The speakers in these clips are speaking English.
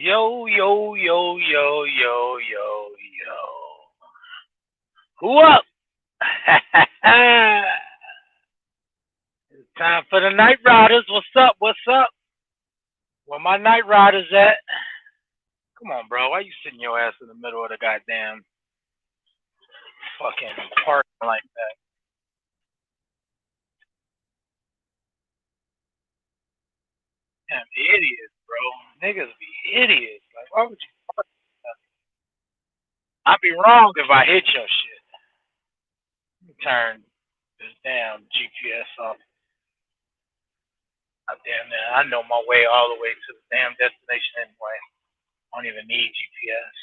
Yo, yo, yo, yo, yo, yo, yo. Who up? It's time for the Night Riders. What's up? What's up? Where my Night Riders at? Come on, bro. Why you sitting your ass in the middle of the goddamn fucking parking like that? Damn idiots, bro. Niggas be idiots. Like, why would you park like that? I'd be wrong if I hit your shit. Let me turn this damn GPS off. Damn it. I know my way all the way to the damn destination anyway. I don't even need GPS.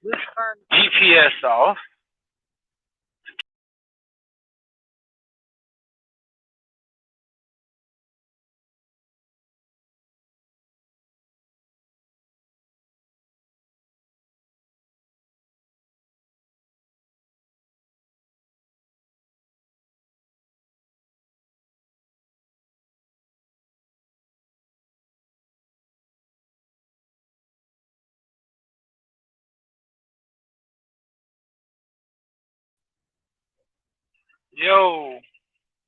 Let's turn GPS off. Yo,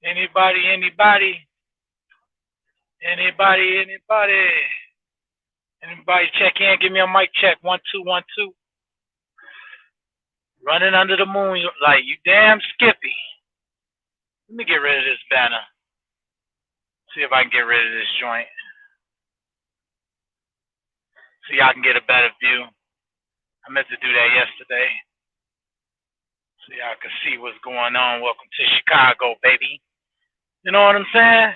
anybody, anybody check in? Give me a mic check. 1 2 1 2. Running under the moon like you damn Skippy. Let me get rid of this banner. See if I can get rid of this joint. So y'all can get a better view. I meant to do that yesterday. So y'all can see what's going on. Welcome to Chicago, baby. You know what I'm saying?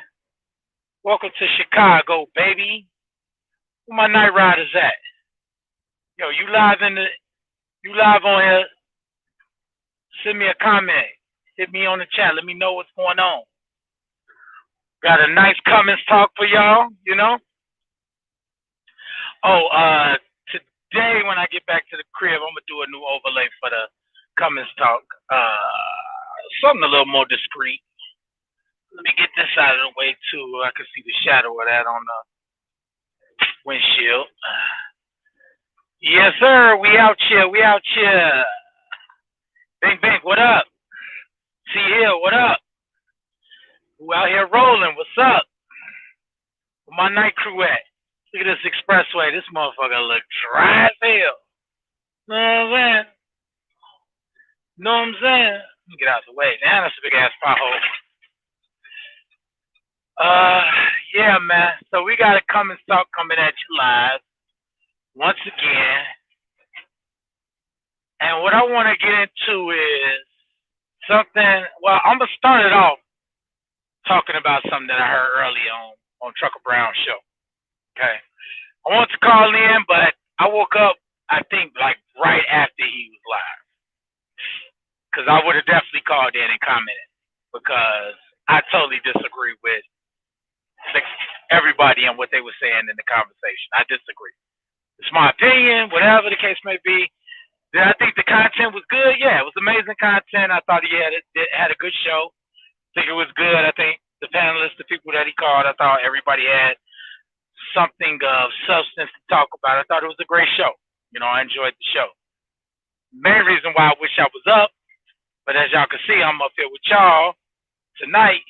Welcome to Chicago, baby. Where my Night Riders at? Yo, you live on here. Send me a comment. Hit me on the chat. Let me know what's going on. Got a nice Cummins Talk for y'all, you know? Oh, today when I get back to the crib, I'm going to do a new overlay for the Cummins Talk. Something a little more discreet. Let me get this out of the way, too. I can see the shadow of that on the windshield. Yes, sir. We out here. Bang, bang. What up? C Hill, what up? Who out here rolling? What's up? Where my night crew at? Look at this expressway. This motherfucker look dry as hell. Know what I'm saying? Let me get out of the way. Damn, that's a big ass pothole. Yeah, man. So we got a Cummins Talk coming at you live once again. And what I want to get into is something. Well, I'm gonna start it off talking about something that I heard early on Trucker Brown's show. Okay, I wanted to call in, but I woke up, I think, like right after he was live, because I would have definitely called in and commented, because I totally disagree with everybody and what they were saying in the conversation. I disagree. It's my opinion, whatever the case may be. Did I think the content was good? Yeah, it was amazing content. I thought he had a good show. I think it was good. I think the panelists, the people that he called, I thought everybody had something of substance to talk about. I thought it was a great show. You know, I enjoyed the show. Main reason why I wish I was up, but as y'all can see, I'm up here with y'all tonight.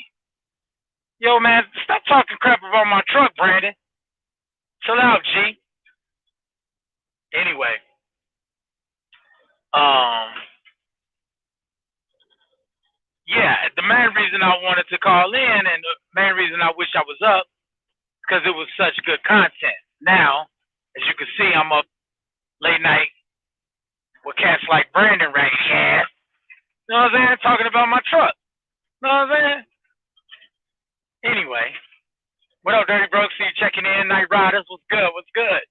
Yo, man, stop talking crap about my truck, Brandon. Chill out, G. Anyway, yeah, the main reason I wanted to call in and the main reason I wish I was up, because it was such good content. Now, as you can see, I'm up late night with cats like Brandon raggedy ass. You know what I'm saying? Talking about my truck. You know what I'm saying? Anyway, what up, Dirty Broke? See you checking in. Night Riders, what's good? What's good?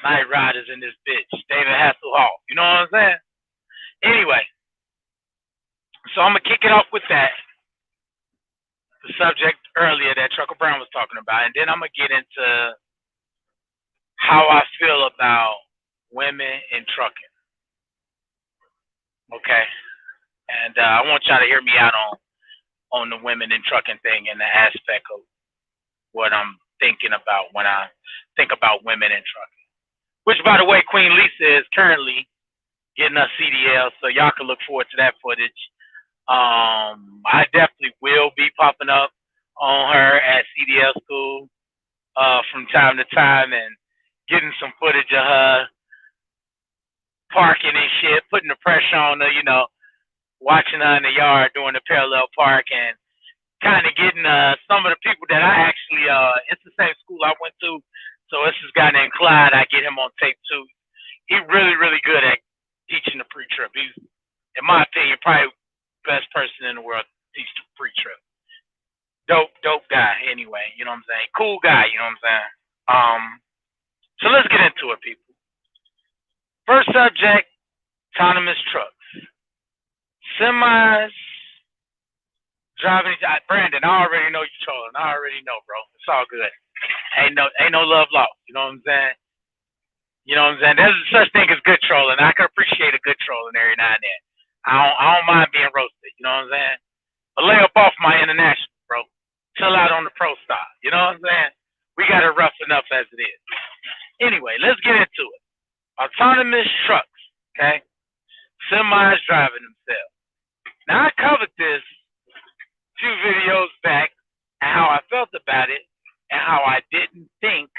Night Riders in this bitch. David Hasselhoff. You know what I'm saying? Anyway, so I'm going to kick it off with that. The subject earlier that Trucker Brown was talking about. And then I'm going to get into how I feel about women in trucking. Okay? And I want y'all to hear me out on the women in trucking thing and the aspect of what I'm thinking about when I think about women in trucking. Which, by the way, Queen Lisa is currently getting us CDL, so y'all can look forward to that footage. I definitely will be popping up on her at CDL school from time to time and getting some footage of her parking and shit, putting the pressure on her, watching her in the yard doing the parallel park and kind of getting some of the people that I actually, it's the same school I went to, so it's this guy named Clyde. I get him on tape too. He's really, really good at teaching the pre-trip. He's, in my opinion, probably the best person in the world to teach the pre-trip. Dope guy anyway, you know what I'm saying? Cool guy, you know what I'm saying? So let's get into it, people. First subject, autonomous trucks. Semis driving. Brandon, I already know you're trolling. I already know, bro. It's all good. Ain't no love lost. You know what I'm saying? You know what I'm saying? There's such thing as good trolling. I can appreciate a good trolling every now and then. I don't mind being roasted. You know what I'm saying? But lay up off my international, bro. Chill out on the pro style. You know what I'm saying? We got it rough enough as it is. Anyway, let's get into it. Autonomous trucks, okay? Semis driving themselves. Now, I covered this a few videos back and how I felt about it and how I didn't think,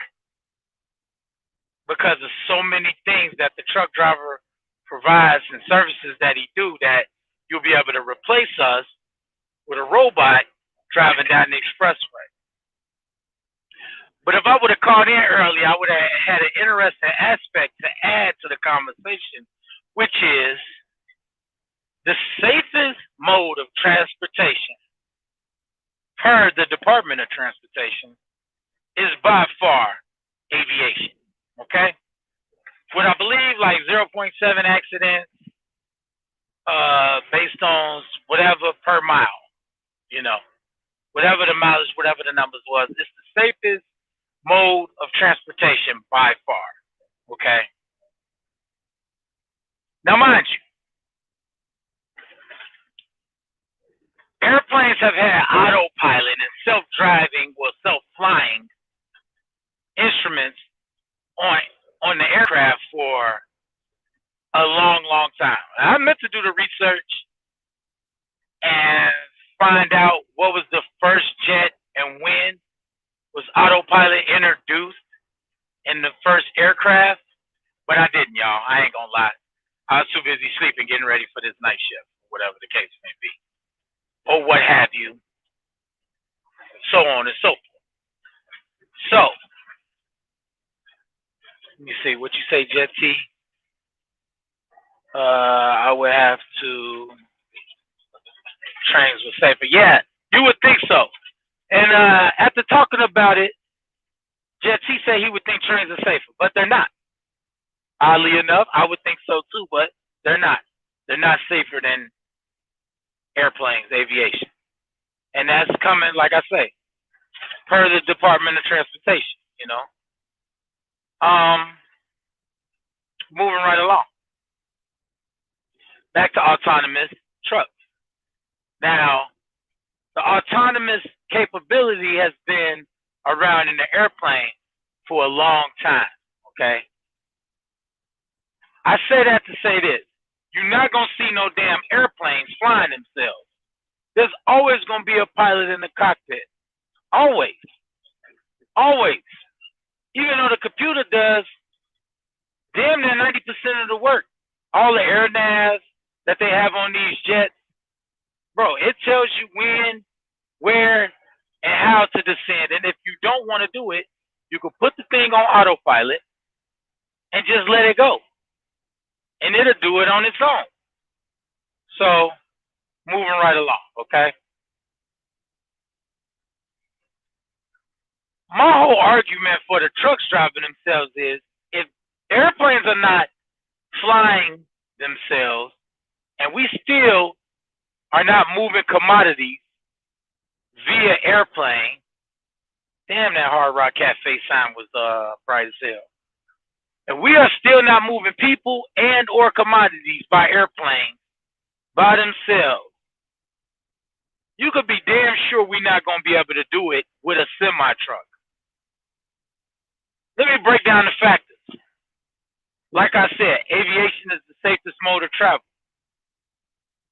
because of so many things that the truck driver provides and services that he do, that you'll be able to replace us with a robot driving down the expressway. But if I would have called in early, I would have had an interesting aspect to add to the conversation, which is the safest mode of transportation per the Department of Transportation is by far aviation. Okay? With, I believe, like 0.7 accidents based on whatever per mile, whatever the mileage, whatever the numbers was. It's the safest mode of transportation by far. Okay? Now, mind you, airplanes have had autopilot and self-driving or self-flying instruments on the aircraft for a long, long time. I meant to do the research and find out what was the first jet and when was autopilot introduced in the first aircraft, but I didn't, y'all. I ain't gonna lie. I was too busy sleeping, getting ready for this night shift, whatever the case may be, or what have you, so on and so forth. So, let me see what you say, Jet T. I would have to. Trains were safer. Yeah, you would think so. And after talking about it, Jet T said he would think trains are safer, but they're not. Oddly enough, I would think so too, but they're not. They're not safer than airplanes, aviation. And that's coming, like I say, per the Department of Transportation, Moving right along. Back to autonomous trucks. Now, the autonomous capability has been around in the airplane for a long time, okay? I say that to say this. You're not going to see no damn airplanes flying themselves. There's always going to be a pilot in the cockpit. Always. Always. Even though the computer does damn near 90% of the work. All the air navs that they have on these jets, bro, it tells you when, where, and how to descend. And if you don't want to do it, you can put the thing on autopilot and just let it go. And it'll do it on its own. So, moving right along, okay? My whole argument for the trucks driving themselves is, if airplanes are not flying themselves and we still are not moving commodities via airplane, damn, that Hard Rock Cafe sign was bright as hell. And we are still not moving people and or commodities by airplane by themselves, you could be damn sure we're not going to be able to do it with a semi-truck. Let me break down the factors. Like I said, aviation is the safest mode of travel.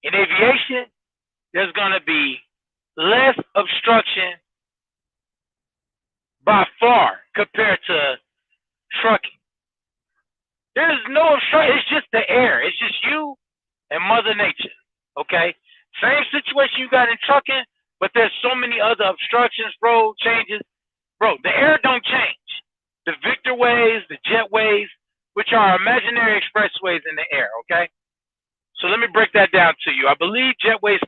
In aviation, there's going to be less obstruction by far compared to trucking. There's no obstruction. It's just the air. It's just you and Mother Nature. Okay? Same situation you got in trucking, but there's so many other obstructions, road changes. Bro, the air don't change. The Victor ways, the jetways, which are imaginary expressways in the air, okay? So let me break that down to you. I believe jetways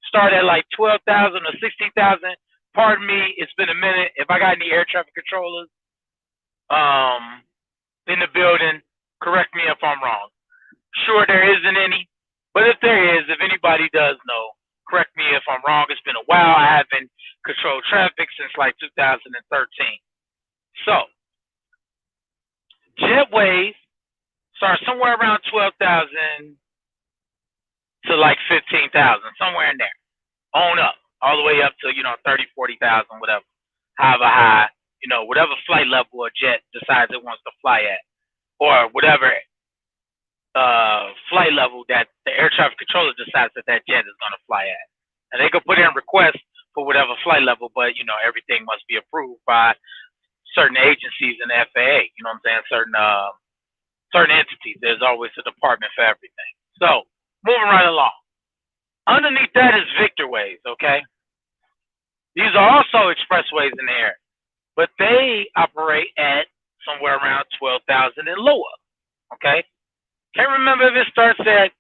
start at like 12,000 or 16,000. Pardon me, it's been a minute. If I got any air traffic controllers in the building, correct me if I'm wrong. Sure, there isn't any, but if there is, if anybody does know, correct me if I'm wrong. It's been a while. I haven't controlled traffic since like 2013. So, jetways start somewhere around 12,000 to like 15,000, somewhere in there, on up, all the way up to 30, 40,000, whatever, however high, whatever flight level a jet decides it wants to fly at, or whatever flight level that the air traffic controller decides that jet is going to fly at. And they could put in requests for whatever flight level, but everything must be approved by certain agencies in the FAA. You know what I'm saying? Certain entities. There's always a department for everything. So moving right along. Underneath that is Victor ways. Okay. These are also expressways in the air, but they operate at somewhere around 12,000 and lower. Okay. Can't remember if it starts at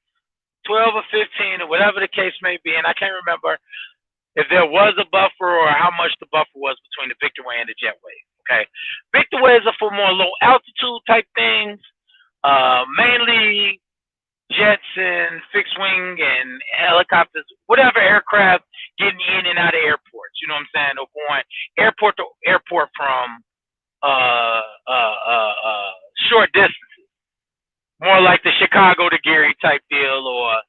12 or 15 or whatever the case may be, and I can't remember if there was a buffer or how much the buffer was between the Victor way and the jetway. Okay, Victor ways are for more low altitude type things, mainly jets and fixed wing and helicopters, whatever aircraft getting in and out of airports. You know what I'm saying? Or going airport to airport from short distance. More like the Chicago to Gary type deal, or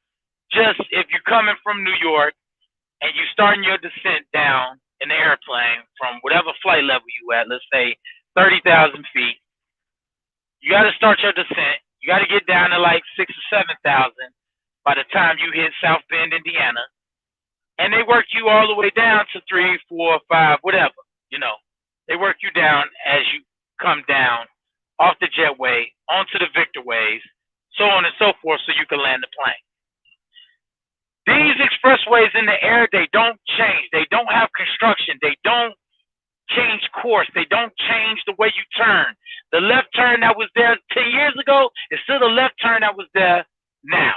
just if you're coming from New York and you're starting your descent down in the airplane from whatever flight level you at, let's say 30,000 feet, you got to start your descent. You got to get down to like 6,000 or 7,000 by the time you hit South Bend, Indiana, and they work you all the way down to 3, 4, 5, whatever. They work you down as you come down off the jetway onto the Victor ways, so on and so forth, so you can land the plane. These expressways in the air, they don't change. They don't have construction. They don't change course. They don't change the way you turn. The left turn that was there 10 years ago is still the left turn that was there now.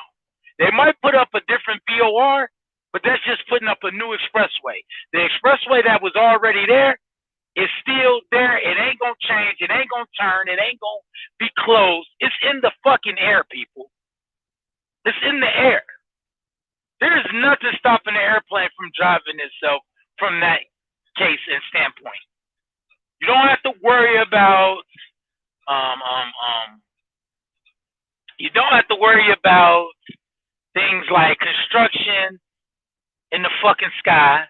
They might put up a different BOR, but that's just putting up a new expressway. The expressway that was already there is still there. It ain't gonna change. It ain't gonna turn. It ain't gonna be closed. It's in the fucking air, people. It's in the air. There is nothing stopping the airplane from driving itself from that case and standpoint. You don't have to worry about you don't have to worry about things like construction in the fucking sky.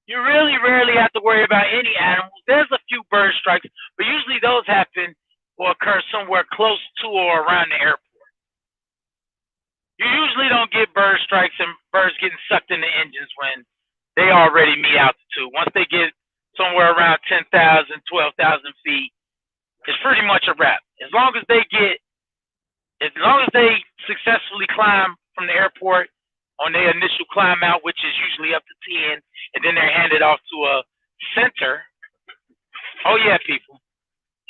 You really rarely have to worry about any animals. There's a few bird strikes, but usually those happen or occur somewhere close to or around the airport. You usually don't get bird strikes and birds getting sucked in the engines when they already meet altitude. Once they get somewhere around 10,000, 12,000 feet, it's pretty much a wrap. As long as they successfully climb from the airport on their initial climb out, which is usually up to 10, and then they're handed off to a center. Oh yeah, people,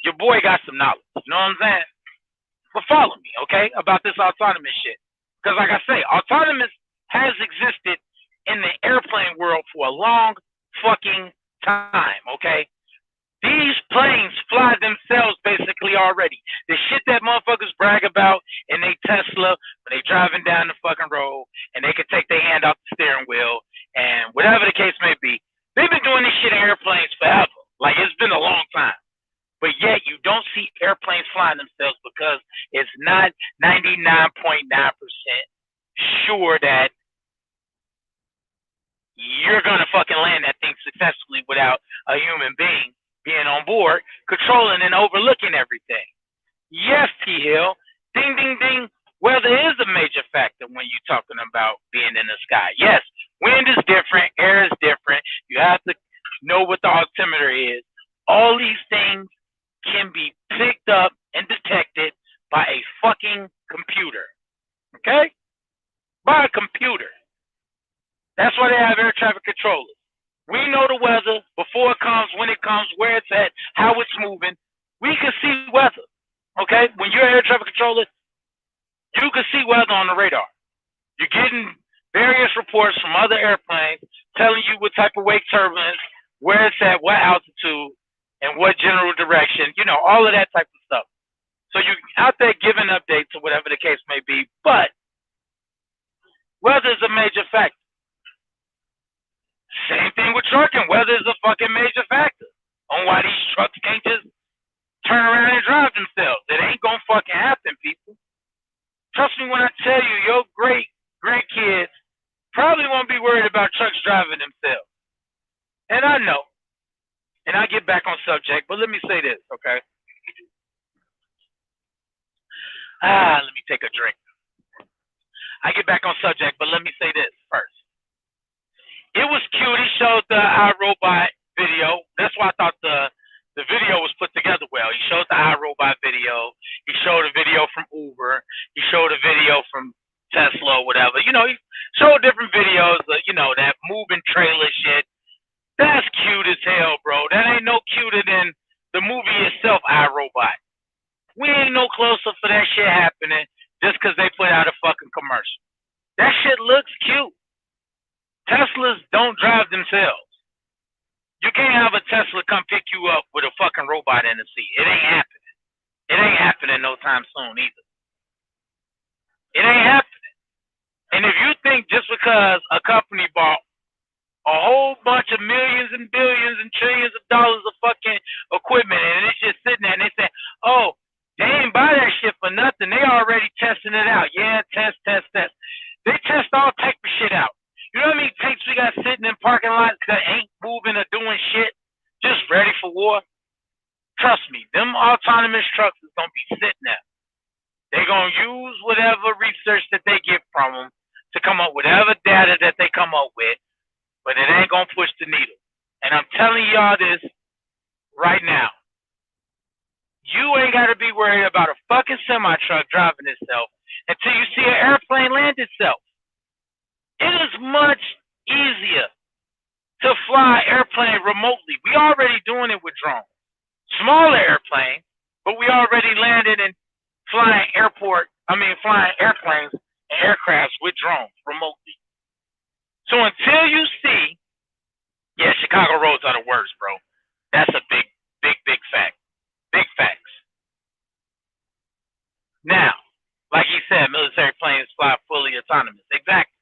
your boy got some knowledge. You know what I'm saying? But follow me, okay, about this autonomous shit. Because like I say, autonomous has existed in the airplane world for a long fucking time, okay? These planes fly themselves basically already. The shit that motherfuckers brag about in they Tesla when they driving down the fucking road and they can take their hand off the steering wheel and whatever the case may be. They've been doing this shit in airplanes forever. Like, it's been a long time. But yet you don't see airplanes flying themselves because it's not 99.9% sure that you're going to fucking land that thing successfully without a human being being on board, controlling and overlooking everything. Yes, T. Hill. Ding, ding, ding. Weather is a major factor when you're talking about being in the sky. Yes, wind is different, air is different. You have to know what the altimeter is. All these things can be picked up and detected by a fucking computer. Okay? By a computer. That's why they have air traffic controllers. We know the weather before it comes, when it comes, where it's at, how it's moving. We can see weather. Okay? When you're an air traffic controller, you can see weather on the radar. You're getting various reports from other airplanes telling you what type of wake turbulence, where it's at, what altitude, and what general direction, all of that type of stuff. So you're out there giving updates or whatever the case may be, but weather is a major factor. Same thing with trucking. Weather is a fucking major factor on why these trucks can't just turn around and drive themselves. It ain't gonna fucking happen, people. Trust me when I tell you, your grandkids probably won't be worried about trucks driving themselves. And I know. And I'll get back on subject, but let me say this, okay? Let me take a drink. I get back on subject, but let me say this first. It was cute. He showed the iRobot video. That's why I thought the video was put together well. He showed the iRobot video. He showed a video from Uber. He showed a video from Tesla or whatever. He showed different videos, that moving trailer shit. That's cute as hell, bro. That ain't no cuter than the movie itself, iRobot. We ain't no closer for that shit happening just because they put out a fucking commercial. That shit looks cute. Teslas don't drive themselves. You can't have a Tesla come pick you up with a fucking robot in the seat. It ain't happening. It ain't happening no time soon either. It ain't happening. And if you think just because a company bought a whole bunch of millions and billions and trillions of dollars of fucking equipment and it's just sitting there and they say, oh, they ain't buy that shit for nothing. They already testing it out. Yeah, test. They test all type of shit out. You know what I mean? Tanks we got sitting in parking lots that ain't moving or doing shit, just ready for war. Trust me, them autonomous trucks is gonna be sitting there. They're gonna use whatever research that they get from them to come up with whatever data that they come up with, but it ain't gonna push the needle. And I'm telling y'all this right now. You ain't gotta be worried about a fucking semi-truck driving itself until you see an airplane land itself. It is much easier to fly airplane remotely. We already doing it with drones. Smaller airplanes, but we already landed and flying airplanes and aircrafts with drones remotely. So until you see, Chicago roads are the worst, bro. That's a big fact. Big facts. Now, like he said, military planes fly fully autonomous. Exactly.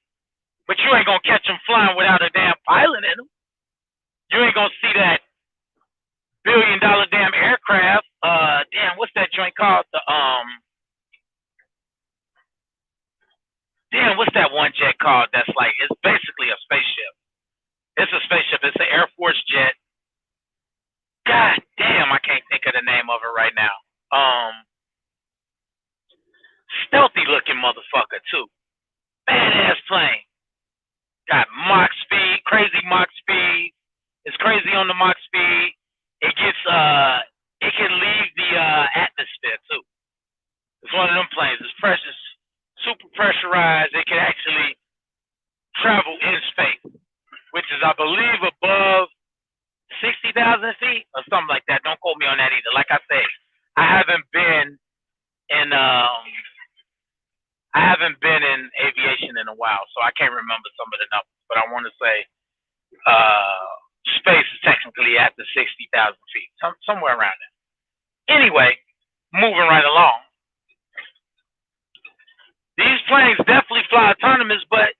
But you ain't gonna catch them flying without a damn pilot in them. You ain't gonna see that $1 billion damn aircraft. What's that joint called? What's that one jet called? That's like it's basically a spaceship. It's a spaceship. It's an Air Force jet. God damn, I can't think of the name of it right now. Stealthy looking motherfucker too. Badass plane. Got Mach speed, crazy Mach speed. It's crazy on the Mach speed. It can leave the atmosphere too. It's one of them planes. It's precious, super pressurized. It can actually travel in space, which is, I believe, above 60,000 feet or something like that. Don't quote me on that either. Like I say, I haven't been in aviation in a while, so I can't remember some of the numbers. But I want to say space is technically at the 60,000 feet, somewhere around there. Anyway, moving right along. These planes definitely fly autonomous, but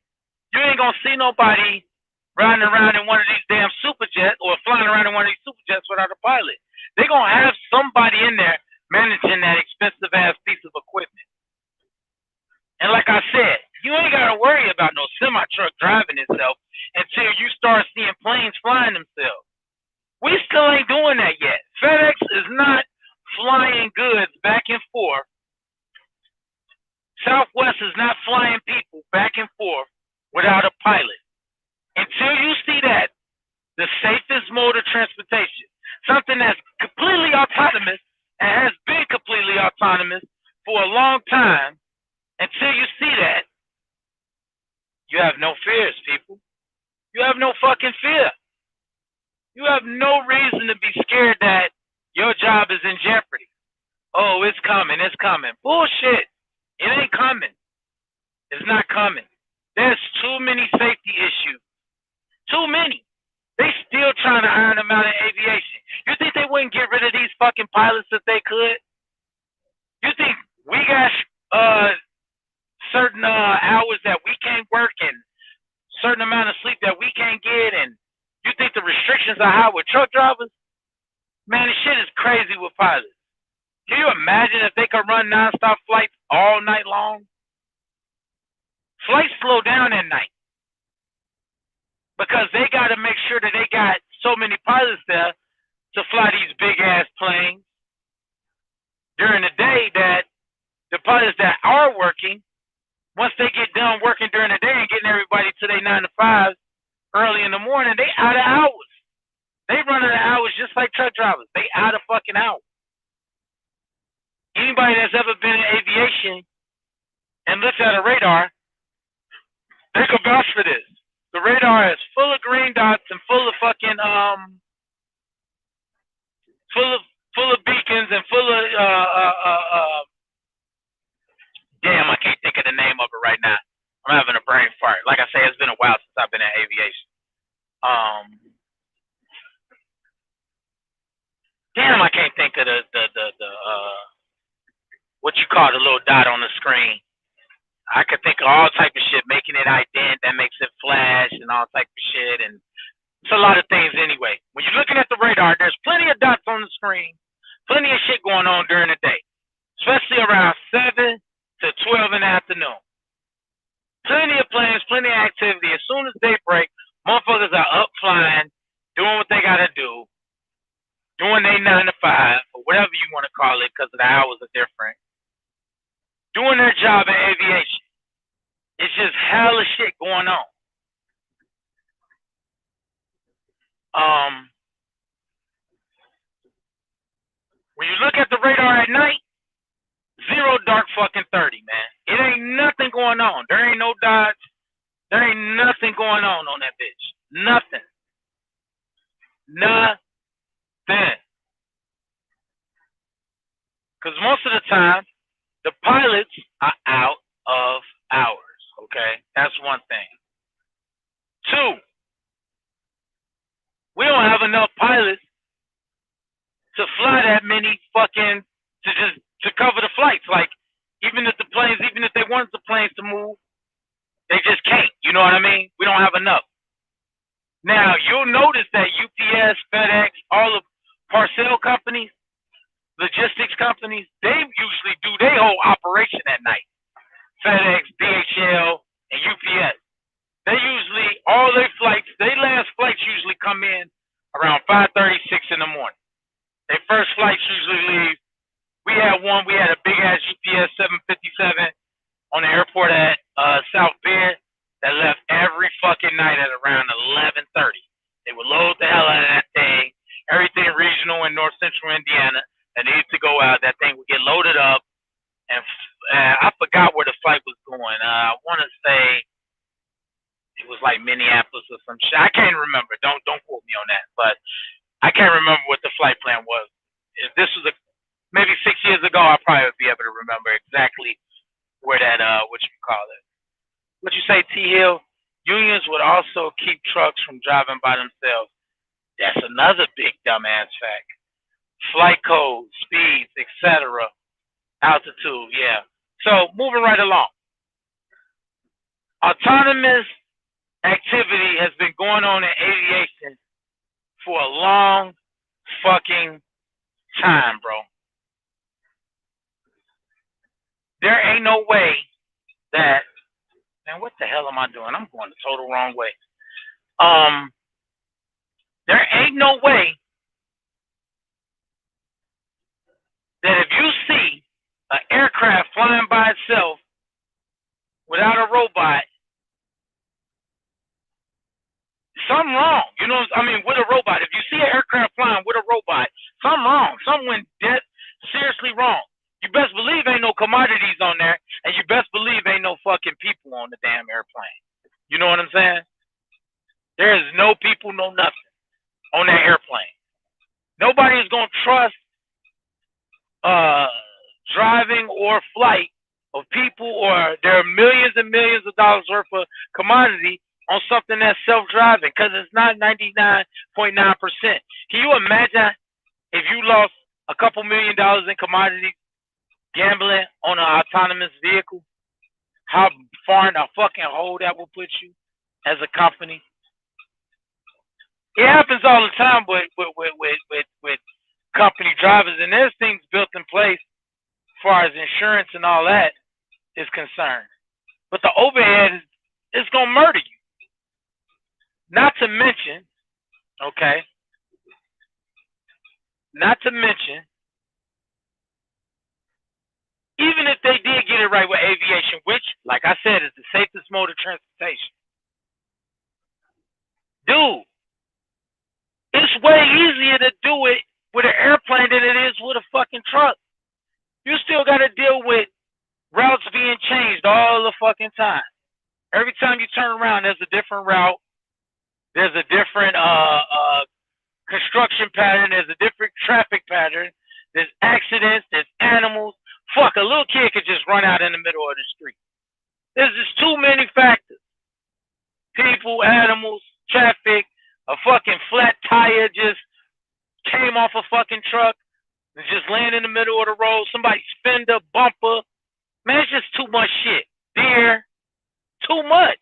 you ain't gonna see nobody riding around in one of these damn super jets or flying around in one of these super jets without a pilot. They're gonna have somebody in there managing that expensive ass piece of equipment. And like I said, you ain't gotta worry about no semi truck driving itself until you start seeing planes flying themselves. We still ain't doing that yet. flying goods back and forth. Southwest is not flying people back and forth without a pilot. Until you see that, the safest mode of transportation, something that's completely autonomous and has been completely autonomous for a long time, until you see that, you have no fears, people. You have no fucking fear. You have no reason to be scared that your job is in jeopardy. Oh, it's coming, it's coming. Bullshit. It ain't coming. It's not coming. There's too many safety issues. Too many. They still trying to iron them out in aviation. You think they wouldn't get rid of these fucking pilots if they could? You think we got certain hours that we can't work and certain amount of sleep that we can't get, and you think the restrictions are high with truck drivers? Man, this shit is crazy with pilots. Can you imagine if they could run nonstop flights all night long? Flights slow down at night because they got to make sure that they got so many pilots there to fly these big ass planes during the day, that the pilots that are working, once they get done working during the day and getting everybody to their 9 to 5 early in the morning, they out of hours. They run out of hours just like truck drivers. They out of fucking hours. Anybody that's ever been in aviation and looked at a radar, they can vouch for this. The radar is full of green dots and full of fucking full of beacons and full of damn, I can't think of the name of it right now. I'm having a brain fart. Like I say, it's been a while since I've been in aviation. Damn, I can't think of the what you call the little dot on the screen. I could think of all type of shit, making it ident, that makes it flash and all type of shit, and it's a lot of things anyway. When you're looking at the radar, there's plenty of dots on the screen, plenty of shit going on during the day, especially around 7 to 12 in the afternoon. Plenty of planes, plenty of activity. As soon as they break, motherfuckers are up flying, doing what they gotta do, doing their 9 to 5, or whatever you want to call it, because the hours are different. Doing their job in aviation. It's just hella shit going on. When you look at the radar at night, 0 dark fucking 30, man. It ain't nothing going on. There ain't no dots. There ain't nothing going on that bitch. Nothing. Nothing. Because most of the time, the pilots are out of hours, okay? That's one thing. 2, we don't have enough pilots to fly that many fucking, to cover the flights. Like, even if they wanted the planes to move, they just can't. You know what I mean? We don't have enough. Now, you'll notice that UPS, FedEx, all the parcel companies, logistics companies, they usually do their whole operation at night. FedEx, DHL, and UPS. They usually, all their flights, their last flights usually come in around 5:30, 6 in the morning. Their first flights usually leave. We had a big ass UPS 757 on the airport at South Bend that left every fucking night at around 11:30. They would load the hell out of that thing. Everything regional in north central Indiana that needed to go out, that thing would get loaded up. And I forgot where the flight was going. I want to say it was like Minneapolis or some shit. I can't remember. Don't quote me on that. But I can't remember what the flight plan was. If this was maybe 6 years ago, I probably would be able to remember exactly where that what you call it. What you say, T Hill? Unions would also keep trucks from driving by themselves. That's another big dumbass fact. Flight codes, speeds, etc. Altitude, yeah. So moving right along. Autonomous activity has been going on in aviation for a long fucking time, bro. There ain't no way that, man, what the hell am I doing? I'm going the total wrong way. There ain't no way that if you see an aircraft flying by itself without a robot, something wrong. You know, I mean, with a robot. If you see an aircraft flying with a robot, something wrong. Something went dead seriously wrong. You best believe ain't no commodities on there, and you best believe ain't no fucking people on the damn airplane. You know what I'm saying? There is no people, no nothing on that airplane. Nobody is gonna trust driving or flight of people, or there are millions and millions of dollars worth of commodity on something that's self-driving, because it's not 99.9%. Can you imagine if you lost a couple $1,000,000 in commodities gambling on an autonomous vehicle? How far in the fucking hole that will put you as a company? It happens all the time with company drivers, and there's things built in place as far as insurance and all that is concerned. But the overhead is going to murder you. Not to mention, okay, not to mention, even if they did get it right with aviation, which, like I said, is the safest mode of transportation, dude, it's way easier to do it with an airplane than it is with a fucking truck. You still got to deal with routes being changed all the fucking time. Every time you turn around, there's a different route. There's a different construction pattern. There's a different traffic pattern. There's accidents. There's animals. Fuck, a little kid could just run out in the middle of the street. There's just too many factors. People, animals, traffic, a fucking flat tire just came off a fucking truck and just laying in the middle of the road. Somebody's fender, bumper. Man, it's just too much shit. Deer. Too much.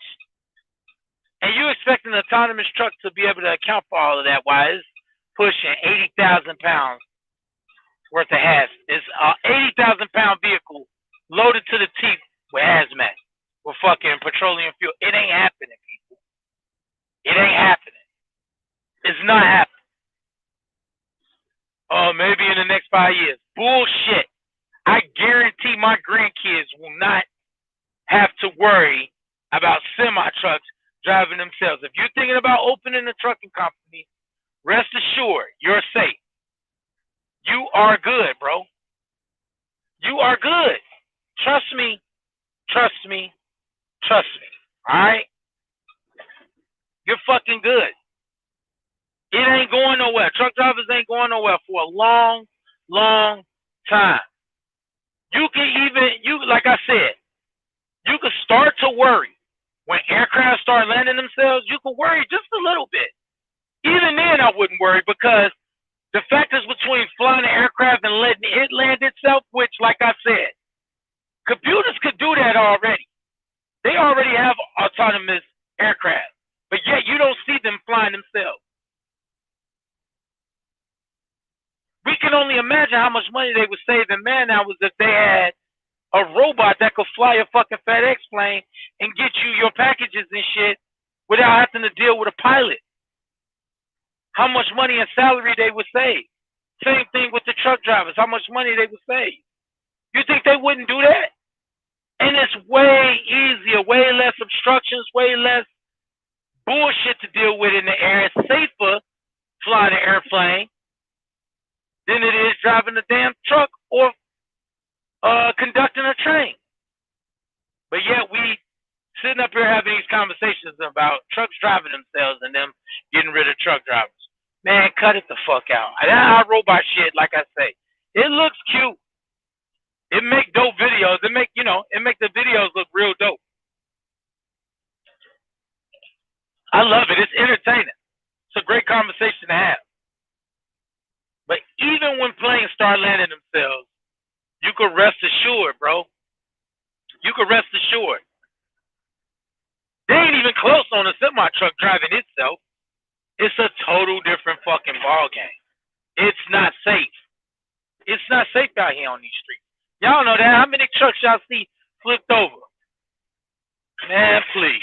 And you expect an autonomous truck to be able to account for all of that while it's pushing 80,000 pounds worth of hazard. It's an 80,000 pound vehicle loaded to the teeth with hazmat, with fucking petroleum fuel. It ain't happening, people. It ain't happening. It's not happening. Oh, maybe in the next 5 years. Bullshit. I guarantee my grandkids will not have to worry about semi-trucks driving themselves. If you're thinking about opening a trucking company, rest assured, you're safe. You are good, bro. You are good. Trust me. Trust me. Trust me. All right? You're fucking good. It ain't going nowhere. Truck drivers ain't going nowhere for a long, long time. You can even, like I said, you can start to worry. When aircraft start landing themselves, you can worry just a little bit. Even then, I wouldn't worry, because the factors between flying an aircraft and letting it land itself, which, like I said, computers could do that already. They already have autonomous aircraft, but yet you don't see them flying themselves. We can only imagine how much money they would save in man hours if they had a robot that could fly a fucking FedEx plane and get you your packages and shit without having to deal with a pilot. How much money and salary they would save. Same thing with the truck drivers. How much money they would save. You think they wouldn't do that? And it's way easier, way less obstructions, way less bullshit to deal with in the air. It's safer flying an airplane than it is driving a damn truck or conducting a train. But yet we sitting up here having these conversations about trucks driving themselves and them getting rid of truck drivers. Man, cut it the fuck out. That robot shit, like I say, it looks cute. It make dope videos. It make the videos look real dope. I love it. It's entertaining. It's a great conversation to have. But even when planes start landing themselves, you can rest assured, bro. You can rest assured. They ain't even close on a semi-truck driving itself. It's a total different fucking ball game. It's not safe. It's not safe out here on these streets. Y'all know that. How many trucks y'all see flipped over? Man, please.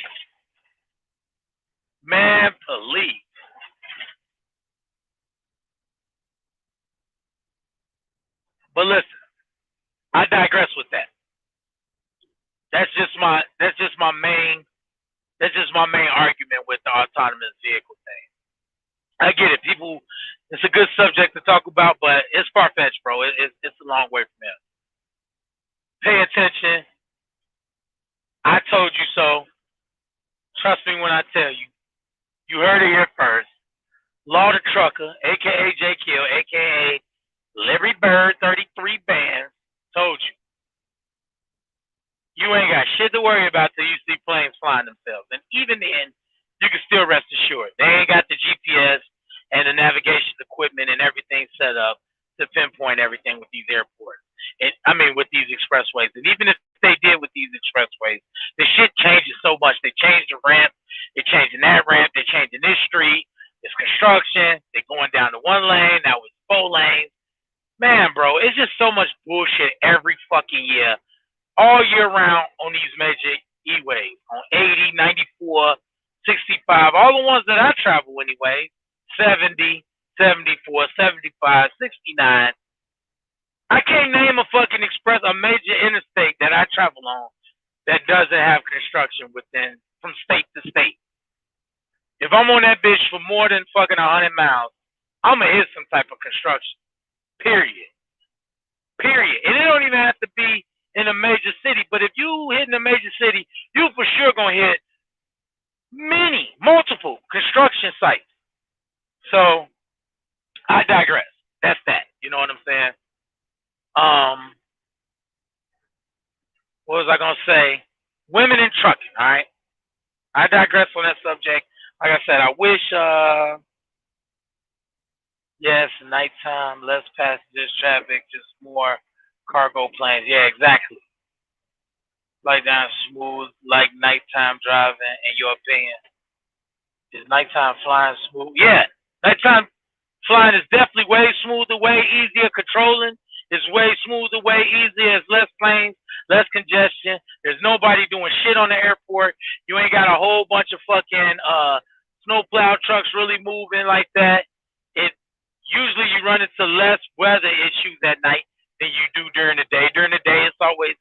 Man, please. But listen, I digress with that. That's just my main argument with the autonomous vehicle thing. I get it, people. It's a good subject to talk about, but it's far fetched, bro. It's a long way from here. Pay attention. I told you so. Trust me when I tell you. You heard it here first. Law the Trucker, aka J Kill, aka Liberty Bird 33 Bands, told you. You ain't got shit to worry about till you see planes flying themselves. And even then, you can still rest assured. They ain't got the GPS and the navigation equipment and everything set up to pinpoint everything with these airports. With these expressways. And even if they did with these expressways, the shit changes so much. They changed the ramp. They're changing that ramp. They're changing this street. It's construction. They're going down to one lane. Now it's 4 lanes. Man, bro, it's just so much bullshit every fucking year. All year round on these major E-ways. On 80, 94, 65. All the ones that I travel anyway. 70, 74, 75, 69. I can't name a fucking a major interstate that I travel on that doesn't have construction from state to state. If I'm on that bitch for more than fucking 100 miles, I'm gonna hit some type of construction. Period. And it don't even have to be in a major city, but if you hit in a major city, you for sure gonna hit multiple construction sites. So I digress. That's that. You know what I'm saying? What was I gonna say? Women in trucking, all right? I digress on that subject. Like I said, I wish yes, nighttime, less passengers, traffic, just more cargo planes. Yeah, exactly. Like down smooth, like nighttime driving, in your opinion. Is nighttime flying smooth? Yeah. Nighttime flying is definitely way smoother, way easier controlling. It's way smoother, way easier. It's less planes, less congestion. There's nobody doing shit on the airport. You ain't got a whole bunch of fucking snowplow trucks really moving like that. It usually you run into less weather issues at night than you do during the day. During the day, it's always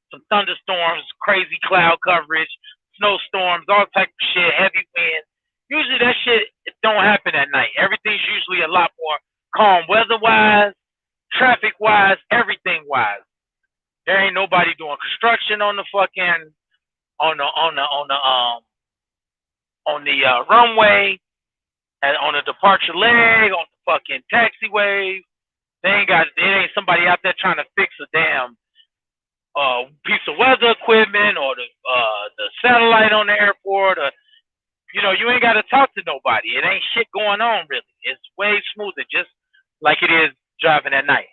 some thunderstorms, crazy cloud coverage, snowstorms, all type of shit, heavy winds. Usually that shit don't happen at night. Everything's usually a lot more calm weather-wise, traffic-wise, everything-wise. There ain't nobody doing construction on the fucking on the runway and on the departure leg, on the fucking taxiways. There ain't somebody out there trying to fix a damn piece of weather equipment or the satellite on the airport or you ain't got to talk to nobody. It ain't shit going on really. It's way smoother, just like it is driving at night.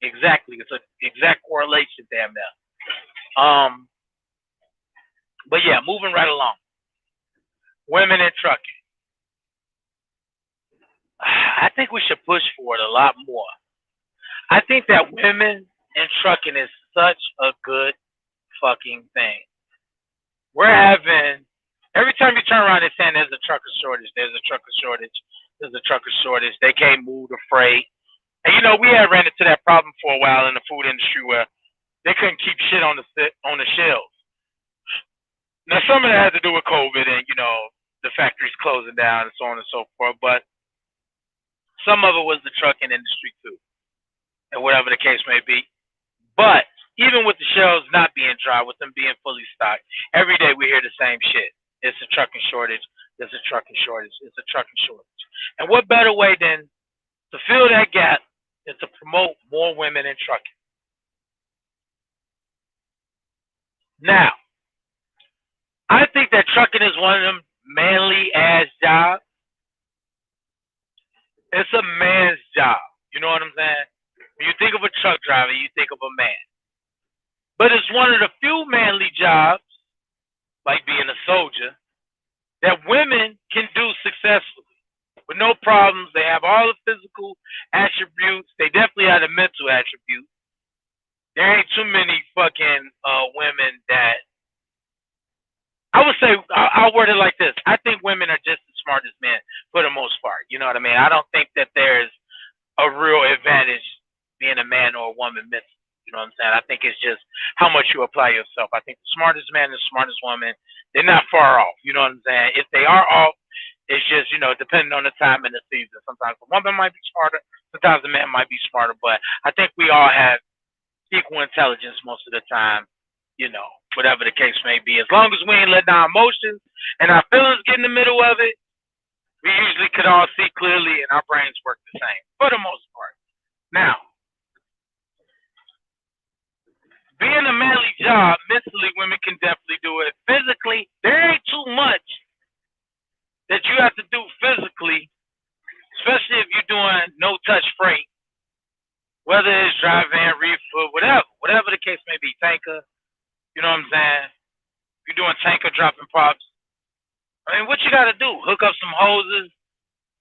Exactly. It's an exact correlation, damn near. But yeah, moving right along. Women in trucking. I think we should push for it a lot more. I think that women in trucking is such a good fucking thing. We're having, every time you turn around, they're saying there's a trucker shortage, there's a trucker shortage, there's a trucker shortage. They can't move the freight. And we had ran into that problem for a while in the food industry where they couldn't keep shit on the shelves. Now some of that had to do with COVID and the factories closing down and so on and so forth, but some of it was the trucking industry too, and whatever the case may be. But even with the shelves not being dry, with them being fully stocked, every day we hear the same shit. It's a trucking shortage. There's a trucking shortage. It's a trucking shortage. And what better way than to fill that gap is to promote more women in trucking. Now, I think that trucking is one of them manly ass jobs. It's a man's job. You know what I'm saying? When you think of a truck driver, you think of a man. But it's one of the few manly jobs, like being a soldier, that women can do successfully with no problems. They have all the physical attributes. They definitely have the mental attributes. There ain't too many fucking women that, I would say, I'll word it like this. I think women are just as smart as men for the most part. You know what I mean? I don't think that there's a real advantage being a man or a woman mentally. You know what I'm saying? I think it's just how much you apply yourself. I think the smartest man and the smartest woman, they're not far off. You know what I'm saying? If they are off, it's just, depending on the time and the season. Sometimes the woman might be smarter, sometimes the man might be smarter, but I think we all have equal intelligence most of the time, whatever the case may be. As long as we ain't letting our emotions and our feelings get in the middle of it, we usually could all see clearly and our brains work the same for the most part. Now, being a manly job, mentally women can definitely do it. Physically, there ain't too much that you have to do physically, especially if you're doing no-touch freight, whether it's driving, reefer, whatever the case may be, tanker, you know what I'm saying? If you're doing tanker dropping pops, I mean, what you got to do? Hook up some hoses,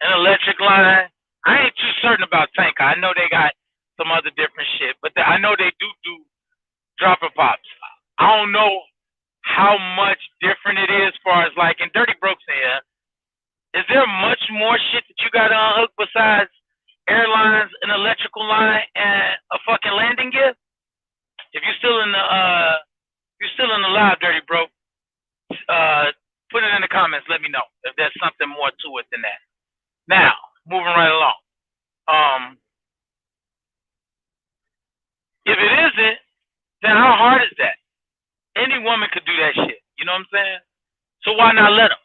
an electric line. I ain't too certain about tanker. I know they got some other different shit, but I know they do dropping pops. I don't know how much different it is as far as like in Dirty Brooks here. Is there much more shit that you got to unhook besides airlines, an electrical line, and a fucking landing gear? If you're still in the live, Dirty Bro, put it in the comments. Let me know if there's something more to it than that. Now, moving right along. If it isn't, then how hard is that? Any woman could do that shit. You know what I'm saying? So why not let them?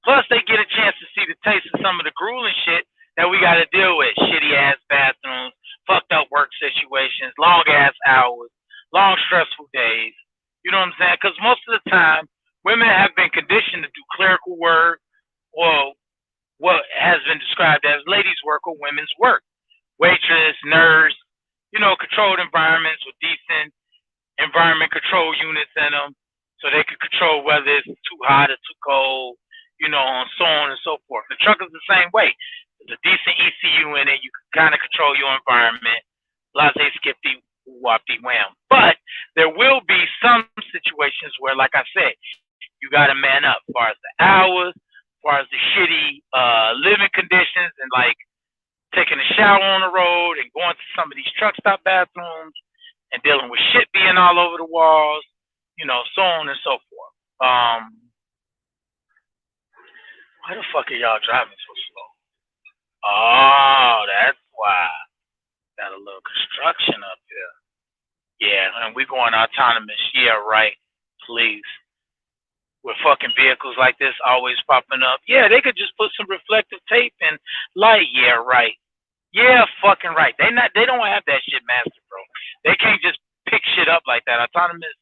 Plus, they get a chance to see the taste of some of the grueling shit that we got to deal with. Shitty-ass bathrooms, fucked up work situations, long-ass hours, long, stressful days. You know what I'm saying? Because most of the time, women have been conditioned to do clerical work or what has been described as ladies' work or women's work. Waitress, nurse, controlled environments with decent environment control units in them so they could control whether it's too hot or too cold, and so on and so forth. The truck is the same way. There's a decent ECU in it. You can kind of control your environment. Laissez skipty, whoopty wham. But there will be some situations where, like I said, you got to man up as far as the hours, as far as the shitty living conditions, and like taking a shower on the road and going to some of these truck stop bathrooms and dealing with shit being all over the walls, so on and so forth. Why the fuck are y'all driving so slow? Oh, that's why. Got a little construction up here. Yeah, and we going autonomous. Yeah, right. Please. With fucking vehicles like this always popping up. Yeah, they could just put some reflective tape and light. Yeah, right. Yeah, fucking right. They don't have that shit mastered, bro. They can't just pick shit up like that. Autonomous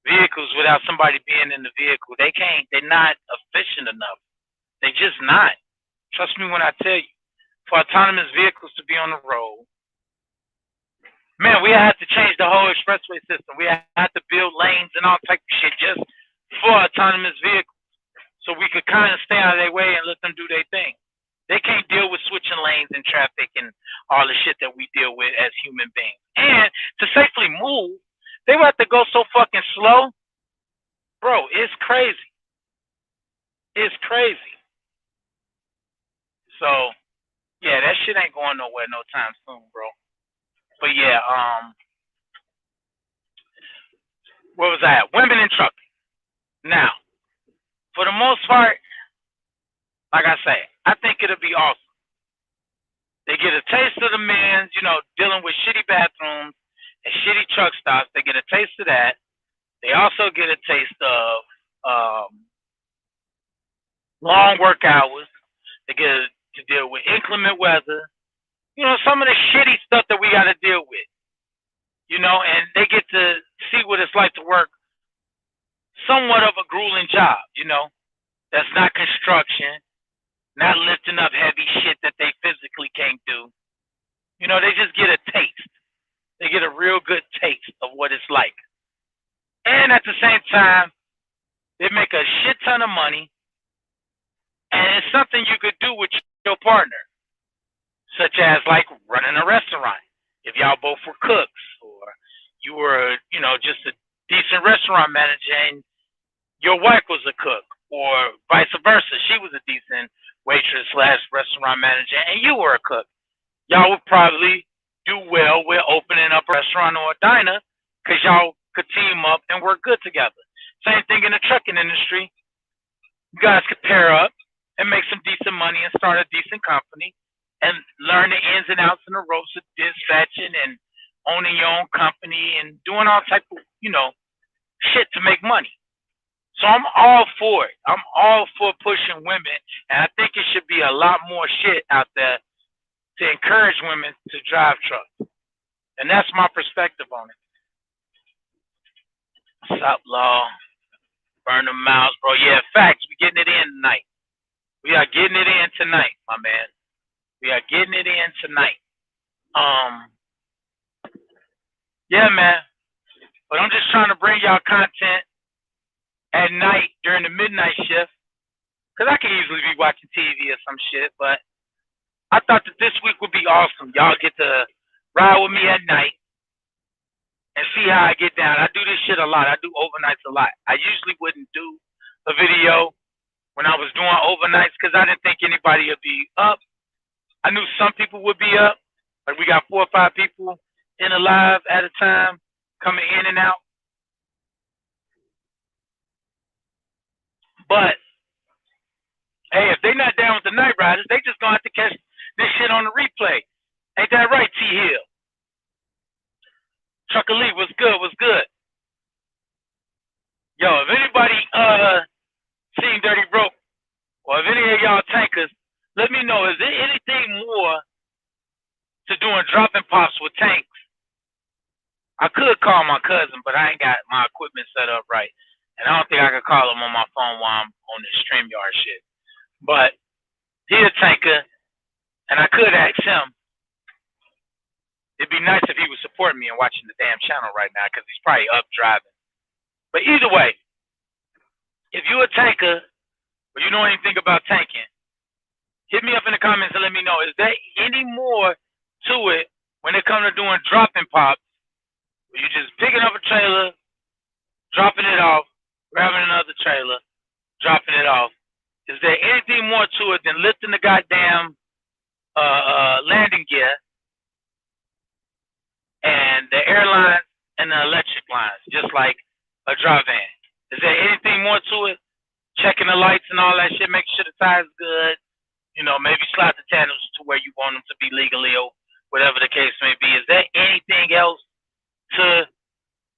vehicles without somebody being in the vehicle, they're not efficient enough. They just not. Trust me when I tell you. For autonomous vehicles to be on the road, man, we have to change the whole expressway system. We have to build lanes and all type of shit just for autonomous vehicles, so we could kind of stay out of their way and let them do their thing. They can't deal with switching lanes and traffic and all the shit that we deal with as human beings. And to safely move, they would have to go so fucking slow. Bro, it's crazy. It's crazy. So, yeah, that shit ain't going nowhere no time soon, bro. But yeah, where was I at? Women in trucking. Now, for the most part, like I say, I think it'll be awesome. They get a taste of the men's, dealing with shitty bathrooms and shitty truck stops. They get a taste of that. They also get a taste of long work hours. They get to deal with inclement weather. Some of the shitty stuff that we got to deal with. And they get to see what it's like to work somewhat of a grueling job, that's not construction, not lifting up heavy shit that they physically can't do. They just get a taste. They get a real good taste of what it's like. And at the same time, they make a shit ton of money. And it's something you could do with your partner, such as like running a restaurant. If y'all both were cooks, or you were, just a decent restaurant manager and your wife was a cook, or vice versa. She was a decent waitress / restaurant manager and you were a cook. Y'all would probably do well with opening up a restaurant or a diner because y'all could team up and work good together. Same thing in the trucking industry. You guys could pair up and make some decent money and start a decent company and learn the ins and outs and the ropes of dispatching and owning your own company and doing all type of, shit to make money. So I'm all for it. I'm all for pushing women. And I think it should be a lot more shit out there to encourage women to drive trucks. And that's my perspective on it. What's up, Law? Burn the mouths, bro. Yeah, facts. We getting it in tonight. We are getting it in tonight, my man. We are getting it in tonight. Yeah, man. But I'm just trying to bring y'all content at night during the midnight shift. Because I can easily be watching TV or some shit. But I thought that this week would be awesome. Y'all get to ride with me at night and see how I get down. I do this shit a lot. I do overnights a lot. I usually wouldn't do a video when I was doing overnights because I didn't think anybody would be up. I knew some people would be up. Like we got 4 or 5 people in a live at a time coming in and out. But, hey, if they not down with the Night Riders, they just going to have to catch this shit on the replay. Ain't that right, T. Hill? Chuck Lee, what's good? What's good? Yo, if anybody seen Dirty Rope, or if any of y'all tankers, let me know. Is there anything more to doing dropping pops with tanks? I could call my cousin, but I ain't got my equipment set up right. And I don't think I could call him on my phone while I'm on this StreamYard shit. But he a tanker, and I could ask him. It'd be nice if he would support me in watching the damn channel right now because he's probably up driving. But either way, if you a tanker or you know anything about tanking, hit me up in the comments and let me know. Is there any more to it when it comes to doing dropping pops? Where you just picking up a trailer, dropping it off, grabbing another trailer, dropping it off. Is there anything more to it than lifting the goddamn landing gear and the airlines and the electric lines, just like a dry van? Is there anything more to it? Checking the lights and all that shit, making sure the tires good. Maybe slide the tandems to where you want them to be legally or whatever the case may be. Is there anything else to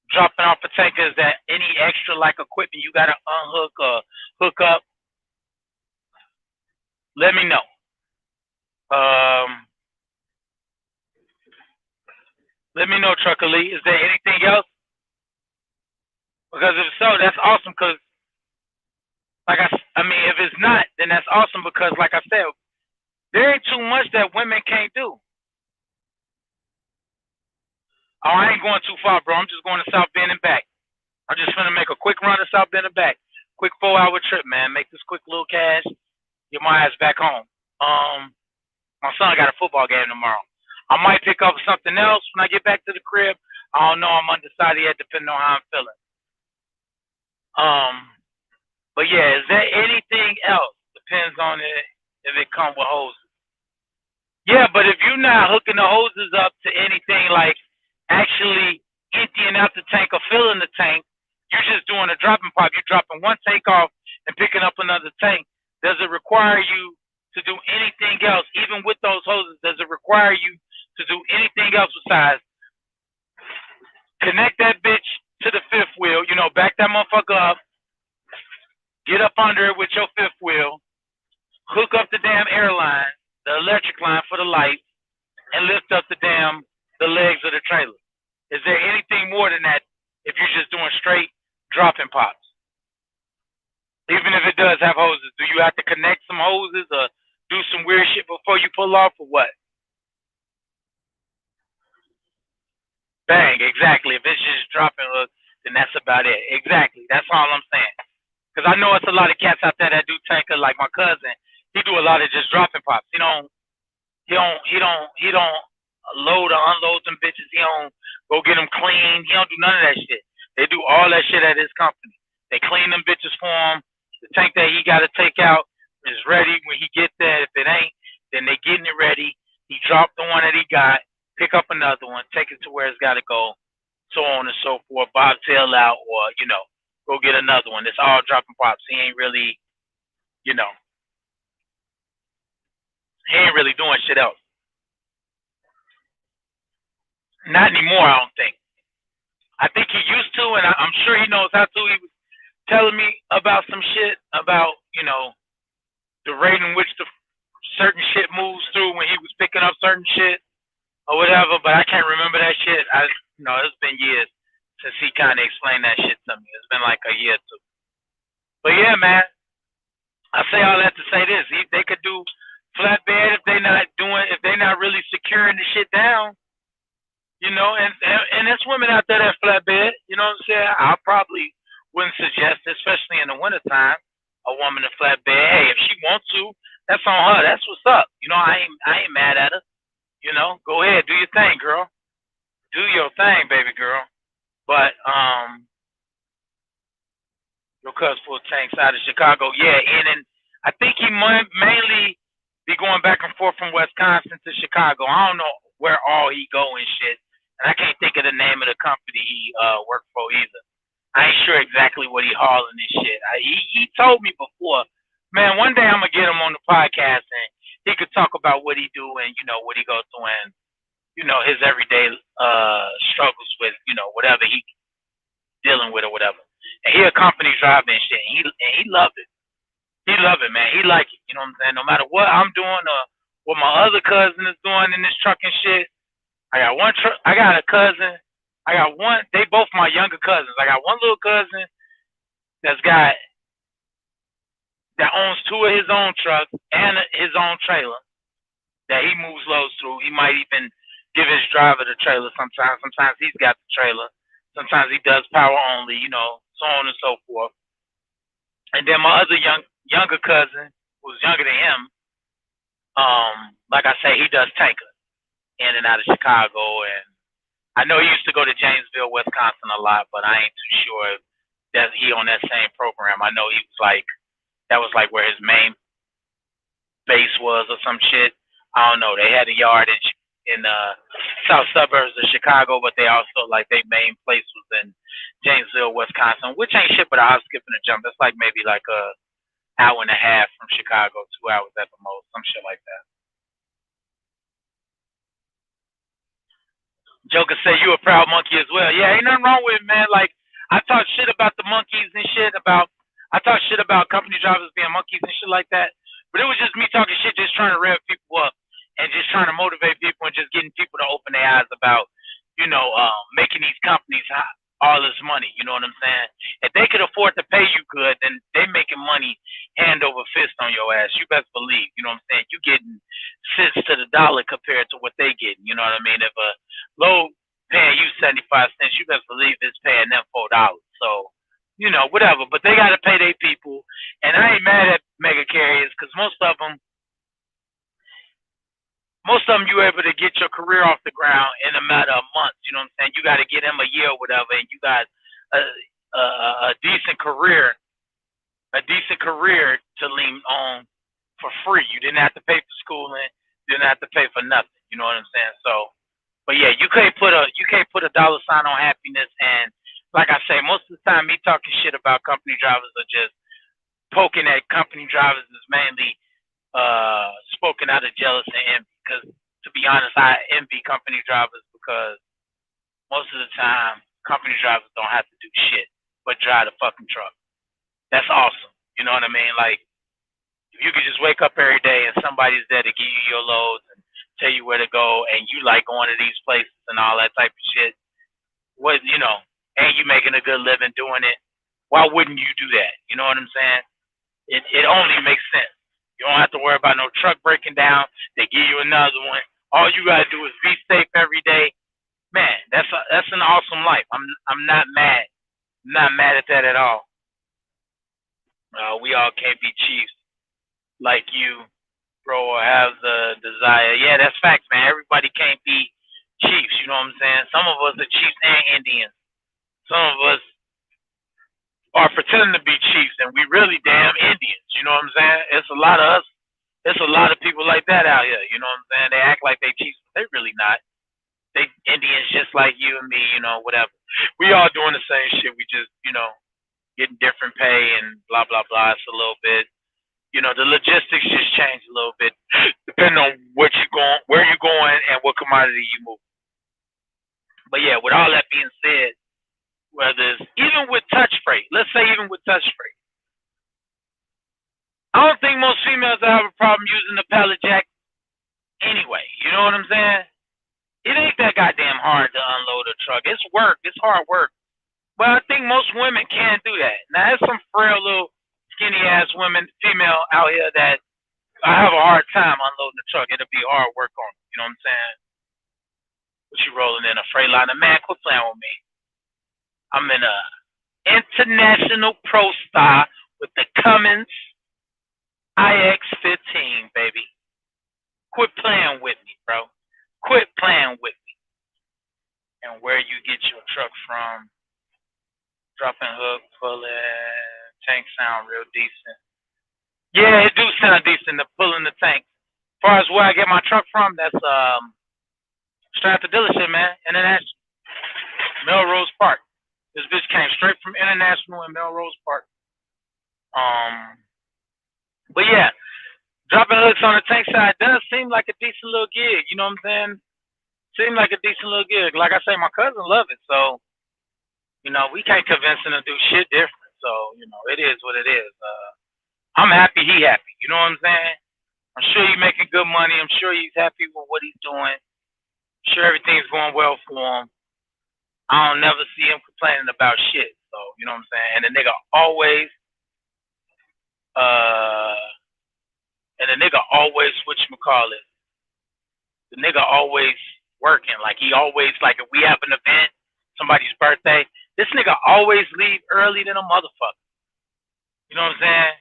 dropping off a tanker? Is there any extra like equipment you got to unhook or hook up? Let me know. Let me know, Trucker Lee. Is there anything else? Because if so, that's awesome. Because, if it's not, then that's awesome. Because, like I said, there ain't too much that women can't do. Oh, I ain't going too far, bro. I'm just going to South Bend and back. I'm just gonna make a quick run to South Bend and back. Quick 4-hour trip, man. Make this quick little cash. Get my ass back home. My son got a football game tomorrow. I might pick up something else when I get back to the crib. I don't know. I'm undecided yet, depending on how I'm feeling. But yeah, is there anything else? Depends on it if it comes with hoses. Yeah, but if you're not hooking the hoses up to anything like actually emptying out the tank or filling the tank, you're just doing a dropping pop. You're dropping one tank off and picking up another tank. Does it require you to do anything else? Even with those hoses, does it require you to do anything else besides connect that bitch to the fifth wheel, back that motherfucker up, get up under it with your fifth wheel, hook up the damn airline, the electric line for the light, and lift up the legs of the trailer? Is there anything more than that if you're just doing straight dropping pops? Even if it does have hoses, do you have to connect some hoses or do some weird shit before you pull off or what? Bang, exactly. If it's just dropping hooks, then that's about it. Exactly. That's all I'm saying. Because I know it's a lot of cats out there that do tanker, like my cousin. He do a lot of just dropping pops. He don't load or unload them bitches. He don't go get them clean. He don't do none of that shit. They do all that shit at his company. They clean them bitches for him. The tank that he got to take out is ready when he get there. If it ain't, then they getting it ready. He dropped the one that he got, pick up another one, take it to where it's got to go, so on and so forth, bobtail out, or, go get another one. It's all dropping pops. He ain't really, you know, doing shit else. Not anymore, I don't think. I think he used to, and I'm sure he knows how to. He was telling me about some shit about, the rate in which the certain shit moves through when he was picking up certain shit or whatever, but I can't remember that shit. It's been years since he kind of explained that shit to me. It's been like a year or two. But yeah, man, I say all that to say this: they could do flatbed if they're not really securing the shit down. And there's women out there that flatbed. You know what I'm saying? I probably wouldn't suggest, especially in the wintertime, a woman to flatbed. Hey, if she wants to, that's on her. That's what's up. I ain't mad at her. Go ahead, do your thing, girl. Do your thing, baby girl. But your cousin full tanks out of Chicago, yeah. And I think he might mainly be going back and forth from Wisconsin to Chicago. I don't know where all he go and shit. And I can't think of the name of the company he worked for either. I ain't sure exactly what he hauling and shit. He told me before, man, one day I'm gonna get him on the podcast and he could talk about what he do and what he goes through and his everyday struggles with whatever he dealing with or whatever. And he a company driver and shit. And he loved it. He love it, man. He like it. You know what I'm saying? No matter what I'm doing or what my other cousin is doing in this trucking shit. I got a cousin. I got one. They both my younger cousins. I got one little cousin that owns two of his own trucks and his own trailer that he moves loads through. He might even give his driver the trailer sometimes. Sometimes he's got the trailer. Sometimes he does power only, so on and so forth. And then my other younger cousin, who's younger than him, like I say, he does tanker in and out of Chicago. And I know he used to go to Janesville, Wisconsin a lot, but I ain't too sure if that he on that same program. I know he was that was where his main base was or some shit. I don't know. They had a yard in south suburbs of Chicago, but they also their main place was in Janesville, Wisconsin, which ain't shit but a hop, skip, and a jump. That's maybe a hour and a half from Chicago, 2 hours at the most, some shit like that. Joker said you a proud monkey as well. Yeah, ain't nothing wrong with it, man. I talk shit about the monkeys and shit I talk shit about company drivers being monkeys and shit like that. But it was just me talking shit, just trying to rev people up and just trying to motivate people and just getting people to open their eyes about, making these companies all this money. You know what I'm saying? If they could afford to pay you good, then they making money hand over fist on your ass. You best believe. You know what I'm saying? You getting cents to the dollar compared to what they getting. You know what I mean? If a low paying you 75 cents, you best believe it's paying them $4. So, whatever. But they got to pay their people. And I ain't mad at mega carriers because most of them you able to get your career off the ground in a matter of months. You know what I'm saying? You got to get them a year or whatever, and you got a decent career to lean on for free. You didn't have to pay for schooling. You didn't have to pay for nothing. You know what I'm saying? So, but yeah, you can't put a dollar sign on happiness. And like I say, most of the time, me talking shit about company drivers are just poking at company drivers is mainly spoken out of jealousy and envy. Because to be honest, I envy company drivers because most of the time, company drivers don't have to do shit but drive the fucking truck. That's awesome. You know what I mean? If you could just wake up every day and somebody's there to give you your loads and tell you where to go, and you like going to these places and all that type of shit, and you making a good living doing it, why wouldn't you do that? You know what I'm saying? It only makes sense. You don't have to worry about no truck breaking down. They give you another one. All you gotta do is be safe every day. Man, that's an awesome life. I'm not mad. I'm not mad at that at all. We all can't be chiefs like you, bro, or have the desire. Yeah, that's facts, man. Everybody can't be chiefs. You know what I'm saying? Some of us are chiefs and Indians. Some of us are pretending to be chiefs, and we really damn Indians. You know what I'm saying? It's a lot of us. There's a lot of people like that out here. You know what I'm saying? They act like they chiefs, but they really not. they Indians just like you and me, whatever. We all doing the same shit. We just, getting different pay and blah blah blah. It's a little bit, the logistics just change a little bit depending on what you going, where you're going, and what commodity you move. But yeah, with all that being said, whether it's even with touch freight, let's say even with touch freight, I don't think most females will have a problem using the pallet jack anyway. You know what I'm saying? It ain't that goddamn hard to unload a truck. It's work. It's hard work. But I think most women can do that. Now, there's some frail little skinny ass women, female out here that I have a hard time unloading the truck. It'll be hard work on them. You know what I'm saying? What you rolling in a Freightliner? Man, quit playing with me. I'm in a International Pro Star with the Cummins IX15, baby. Quit playing with me, bro. Quit playing with me. And where you get your truck from, dropping hook, pulling, tank sound real decent. Yeah, it do sound decent, the pulling the tank. As far as where I get my truck from, that's straight out the dealership, man. International. Melrose Park. This bitch came straight from International in Melrose Park. But yeah, dropping hooks on the tank side does seem like a decent little gig. You know what I'm saying? Seem like a decent little gig. Like I say, my cousin love it. So, we can't convince him to do shit different. So, it is what it is. I'm happy he happy. You know what I'm saying? I'm sure he's making good money. I'm sure he's happy with what he's doing. I'm sure everything's going well for him. I don't never see him complaining about shit. So, you know what I'm saying? And the nigga always whatchamacallit, the nigga always working. Like he always, like if we have an event, somebody's birthday, this nigga always leave early than a motherfucker. You know what I'm saying?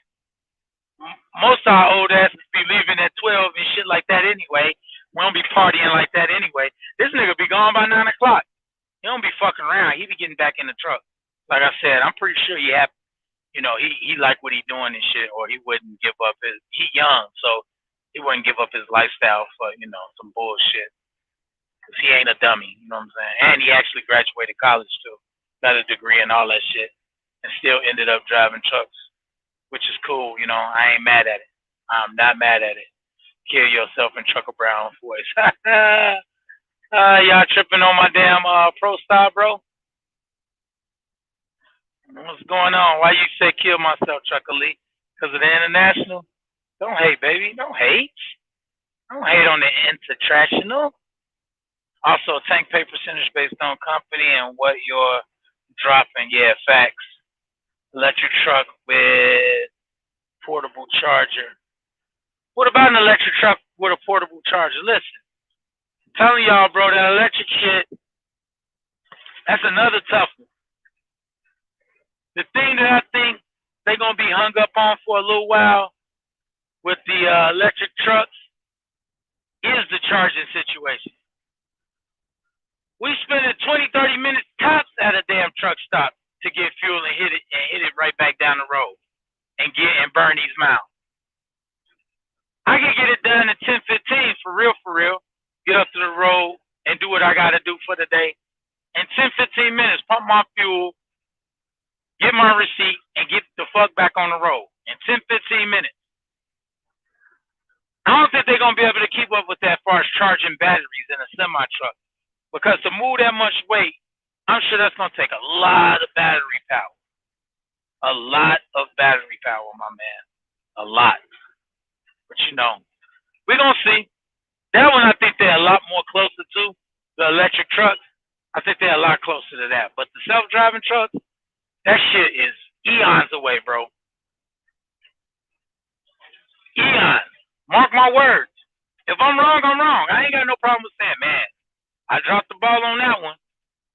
Most of our old asses be leaving at 12 and shit like that anyway. We don't be partying like that anyway. This nigga be gone by 9 o'clock. He don't be fucking around. He be getting back in the truck. Like I said, I'm pretty sure he happy. He like what he doing and shit, or he wouldn't give up he young, so he wouldn't give up his lifestyle for, some bullshit. Cause he ain't a dummy, you know what I'm saying? And he actually graduated college too. Got a degree and all that shit. And still ended up driving trucks, which is cool, I ain't mad at it. I'm not mad at it. Kill yourself in Trucker Brown voice. Y'all tripping on my damn Pro Star, bro? What's going on? Why you say kill myself, Trucker Lee? Because of the International? Don't hate, baby. Don't hate. Don't hate on the International. Also, tank pay percentage based on company and what you're dropping. Yeah, facts. Electric truck with portable charger. What about an electric truck with a portable charger? Listen, I'm telling y'all, bro, that electric shit, that's another tough one. The thing that I think they're going to be hung up on for a little while with the electric trucks is the charging situation. We spend 20, 30 minutes tops at a damn truck stop to get fuel and hit it right back down the road and burn these miles. I can get it done in 10, 15 for real. Get up to the road and do what I got to do for the day. In 10, 15 minutes, pump my fuel, get my receipt, and get the fuck back on the road in 10, 15 minutes. I don't think they're going to be able to keep up with that as far as charging batteries in a semi-truck. Because to move that much weight, I'm sure that's going to take a lot of battery power. A lot of battery power, my man. A lot. But we're going to see. That one I think they're a lot more closer to, the electric trucks. I think they're a lot closer to that. But the self-driving trucks, that shit is eons away, bro. Eons. Mark my words. If I'm wrong, I'm wrong. I ain't got no problem with saying, man, I dropped the ball on that one.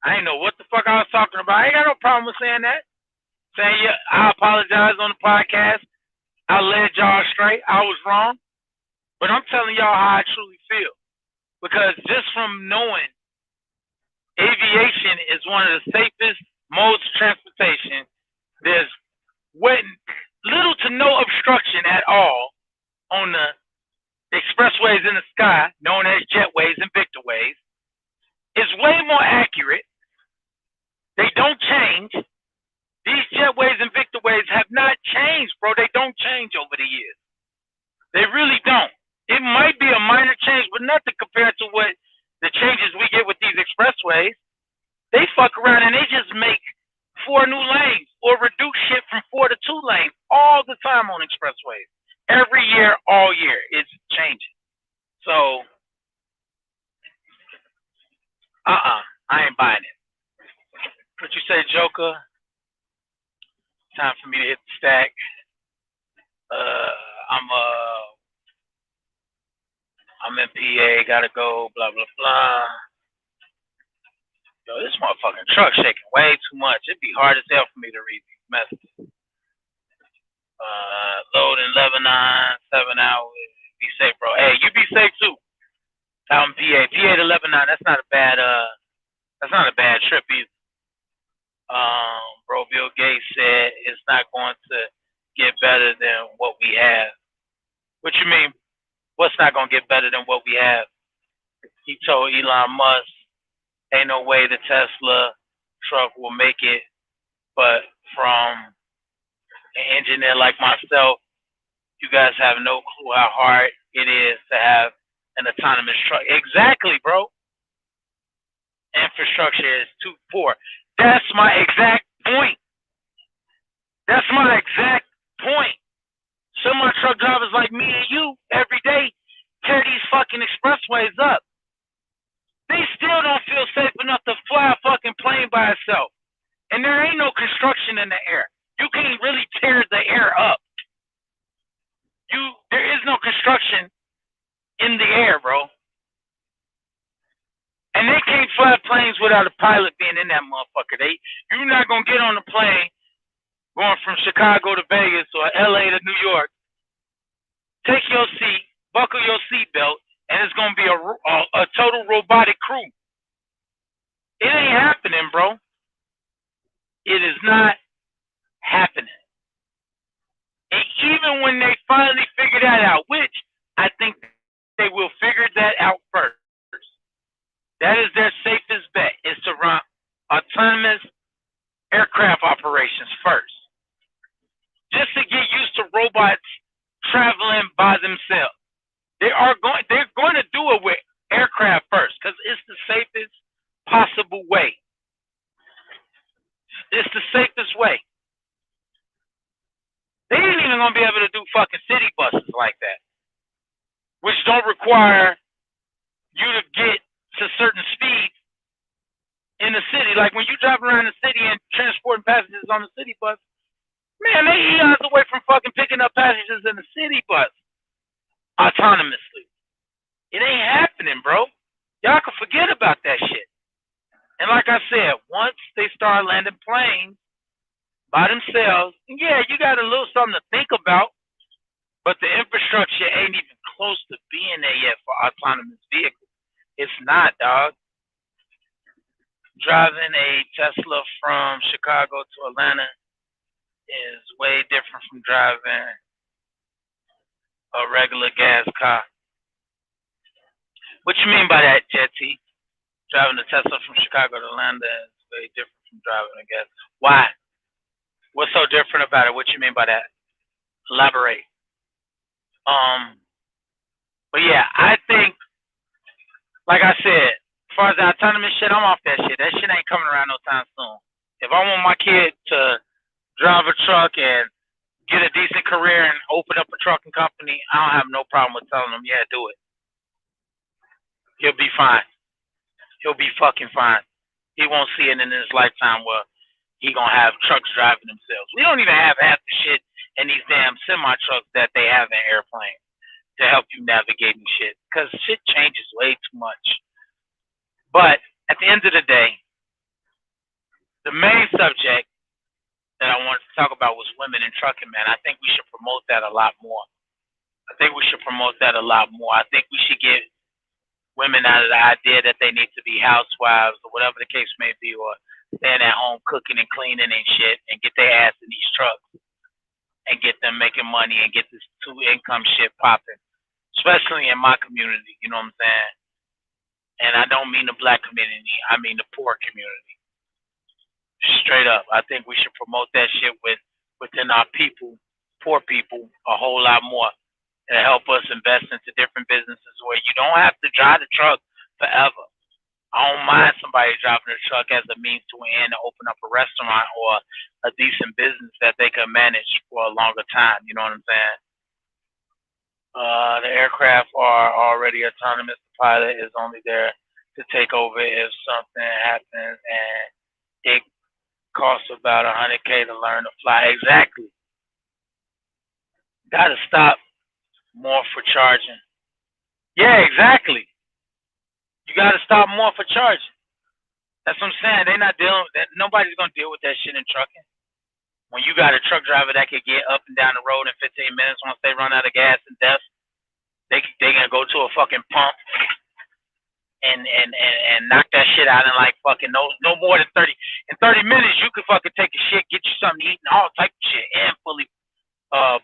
I ain't know what the fuck I was talking about. I ain't got no problem with saying that. Saying, yeah, I apologize on the podcast. I led y'all straight. I was wrong. But I'm telling y'all how I truly feel. Because just from knowing aviation is one of the safest modes of transportation, there's little to no obstruction at all on the expressways in the sky, known as jetways and victorways. way more accurate. They don't change. These jetways and Victorways have not changed, bro. They don't change over the years. They really don't. It might be a minor change, but nothing compared to what the changes we get with these expressways. They fuck around and they just make 4 new lanes or reduce shit from 4 to 2 lanes all the time on expressways. Every year, all year, it's changing. So, I ain't buying it. What you say, Joker? Time for me to hit the stack. I'm in PA, gotta go, blah, blah, blah. Yo, this motherfucking truck shaking way too much. It'd be hard as hell for me to read these messages. Loading Lebanon, 7 hours. Be safe, bro. Hey, you be safe too. Out in PA. PA to Lebanon, that's not a bad trip either. Bro, Bill Gates said it's not going to get better than what we have. What you mean? What's not going to get better than what we have? He told Elon Musk, ain't no way the Tesla truck will make it, but from an engineer like myself, you guys have no clue how hard it is to have an autonomous truck. Exactly, bro. Infrastructure is too poor. That's my exact point. That's my exact point. Semi-truck drivers like me and you every day tear these fucking expressways up. They still don't feel safe enough to fly a fucking plane by itself. And there ain't no construction in the air. You can't really tear the air up. There is no construction in the air, bro. And they can't fly planes without a pilot being in that motherfucker. You're not gonna get on a plane going from Chicago to Vegas or LA to New York. Take your seat, buckle your seatbelt, and it's gonna be a total robotic crew. It ain't happening, bro. It is not happening. And even when they finally figure that out, which I think they will figure that out first, that is their safest bet, is to run autonomous aircraft operations first. Just to get used to robots traveling by themselves. They're going to do it with aircraft first because it's the safest possible way. It's the safest way. They ain't even going to be able to do fucking city buses like that, which don't require you to get to certain speeds in the city. Like when you drive around the city and transporting passengers on the city bus, man, they eons away from fucking picking up passengers in the city bus autonomously. It ain't happening, bro. Y'all can forget about that shit. And like I said, once they start landing planes by themselves, yeah, you got a little something to think about, but the infrastructure ain't even close to being there yet for autonomous vehicles. It's not, dog. Driving a Tesla from Chicago to Atlanta is way different from driving a regular gas car. What you mean by that, Jetty? Driving a Tesla from Chicago to Atlanta is way different from driving a gas. Why? What's so different about it? What you mean by that? Elaborate. But yeah, I think, like I said, as far as the autonomous shit, I'm off that shit. That shit ain't coming around no time soon. If I want my kid to drive a truck and get a decent career and open up a trucking company, I don't have no problem with telling him, yeah, do it. He'll be fine. He'll be fucking fine. He won't see it in his lifetime where he gonna have trucks driving themselves. We don't even have half the shit in these damn semi-trucks that they have in airplanes to help you navigate and shit. Because shit changes way too much. But at the end of the day, the main subject that I wanted to talk about was women in trucking, man. I think we should promote that a lot more. I think we should get women out of the idea that they need to be housewives or whatever the case may be, or staying at home cooking and cleaning and shit, and get their ass in these trucks and get them making money and get this 2 income shit popping, especially in my community, you know what I'm saying? And I don't mean the black community. I mean the poor community. Straight up. I think we should promote that shit within our people, poor people, a whole lot more to help us invest into different businesses where you don't have to drive the truck forever. I don't mind somebody driving a truck as a means to an end to open up a restaurant or a decent business that they can manage for a longer time. You know what I'm saying? The aircraft are already autonomous. The pilot is only there to take over if something happens, and it costs about $100K to learn to fly. Exactly. Got to stop more for charging. Yeah, exactly. You got to stop more for charging. That's what I'm saying. They're not dealing. Nobody's gonna deal with that shit in trucking. When you got a truck driver that could get up and down the road in 15 minutes once they run out of gas and death, they gonna go to a fucking pump and knock that shit out in like fucking no more than 30. In 30 minutes, you could fucking take a shit, get you something to eat, and all type of shit, and fully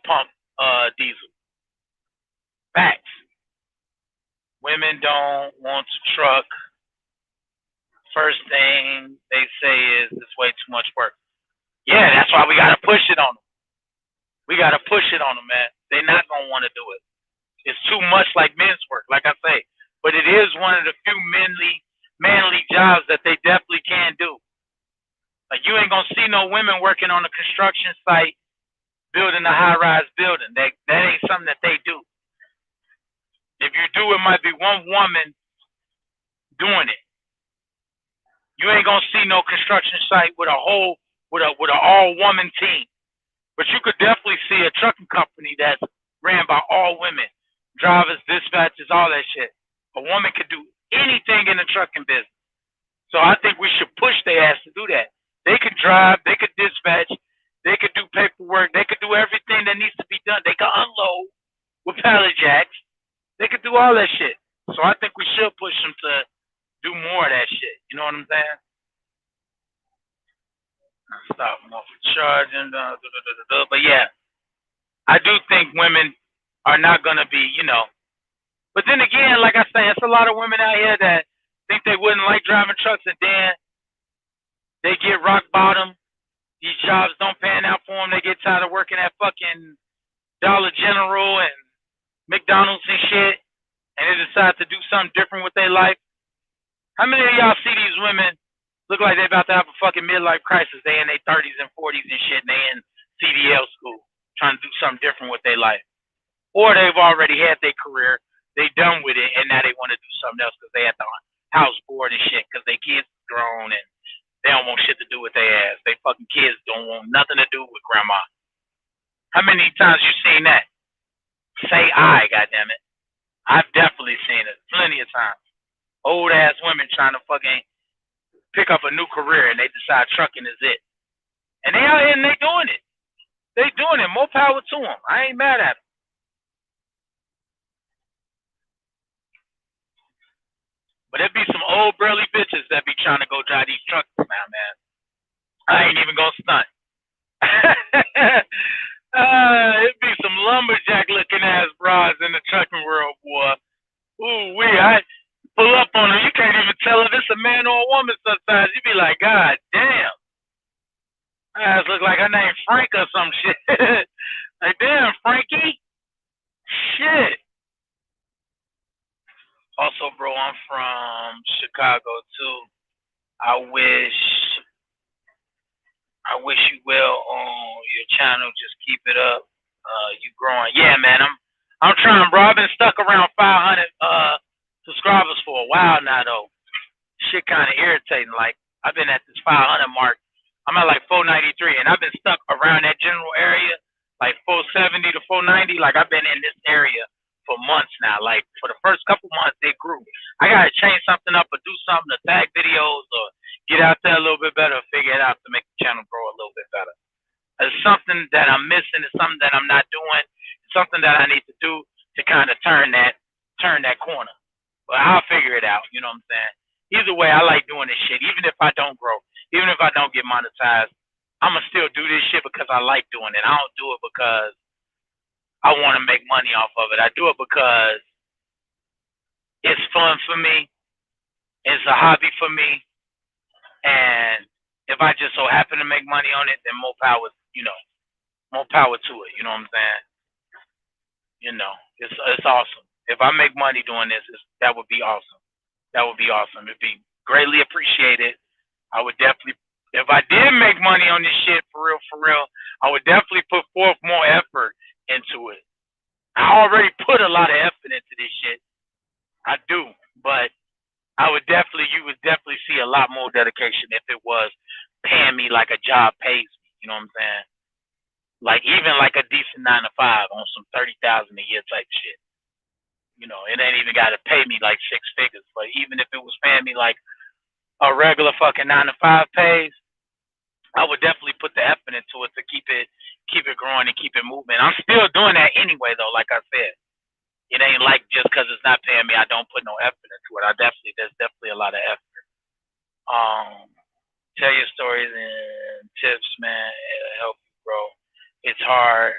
pump diesel. Facts. Women don't want to truck. First thing they say is it's way too much work. Yeah, that's why we gotta push it on them. We gotta push it on them, man. They're not gonna want to do it. It's too much like men's work, like I say. But it is one of the few manly jobs that they definitely can do. Like you ain't gonna see no women working on a construction site building a high-rise building. That ain't something that they do. If you do, it might be one woman doing it. You ain't gonna see no construction site with an all-woman team. But you could definitely see a trucking company that's ran by all women, drivers, dispatchers, all that shit. A woman could do anything in the trucking business. So I think we should push their ass to do that. They could drive, they could dispatch, they could do paperwork, they could do everything that needs to be done. They could unload with pallet jacks. They could do all that shit. So I think we should push them to do more of that shit. You know what I'm saying? Stop more for charging. But yeah, I do think women are not going to be, But then again, like I say, it's a lot of women out here that think they wouldn't like driving trucks, and then they get rock bottom. These jobs don't pan out for them. They get tired of working at fucking Dollar General and McDonald's and shit, and they decide to do something different with their life. How many of y'all see these women look like they're about to have a fucking midlife crisis? They in their 30s and 40s and shit, and they in CDL school trying to do something different with their life. Or they've already had their career, they done with it, and now they want to do something else because they at the house bored and shit because their kids grown and they don't want shit to do with their ass. They fucking kids don't want nothing to do with grandma. How many times you seen that? Say I, goddammit. I've definitely seen it plenty of times. Old ass women trying to fucking pick up a new career and they decide trucking is it. And they out here and they doing it. They doing it. More power to them. I ain't mad at them. But there be some old burly bitches that be trying to go drive these trucks now, man. I ain't even gonna stunt. It be some lumberjack looking ass broads in the trucking world, boy. Ooh wee, I pull up on her. You can't even tell if it's a man or a woman sometimes. You be like, God damn. Her ass look like her name Frank or some shit. Like, damn, Frankie. Shit. Also, bro, I'm from Chicago too. I wish you well on your channel. Just keep it up. You growing. Yeah, man. I'm trying, bro. I've been stuck around 500 subscribers for a while now, though. Shit kind of irritating. Like, I've been at this 500 mark. I'm at like 493, and I've been stuck around that general area, like 470 to 490. Like, I've been in this area for months now. Like, for the first couple months, it grew. I gotta change something up or do something to tag videos or get out there a little bit better, figure it out to make the channel grow a little bit better. It's something that I'm missing. It's something that I'm not doing. It's something that I need to do to kind of turn that corner. But I'll figure it out. You know what I'm saying? Either way, I like doing this shit. Even if I don't grow, even if I don't get monetized, I'ma still do this shit because I like doing it. I don't do it because I want to make money off of it. I do it because it's fun for me, It's a hobby for me, and if I just so happen to make money on it, then more power, more power to it. You know what I'm saying? It's awesome. If I make money doing this, that would be awesome. That would be awesome. It'd be greatly appreciated. I would definitely, if I did make money on this shit for real, I would definitely put forth more effort into it. I already put a lot of effort into this shit. I do, but you would definitely see a lot more dedication if it was paying me like a job pays me. You know what I'm saying? Like even like a decent 9 to 5 on some 30,000 a year type shit. It ain't even got to pay me like 6 figures, but even if it was paying me like a regular fucking 9 to 5 pays, I would definitely put the effort into it to keep it growing and keep it moving. I'm still doing that anyway, though. Like I said, it ain't like just because it's not paying me, I don't put no effort into it. There's definitely a lot of effort. Tell your stories and tips, man. It'll help you grow. It's hard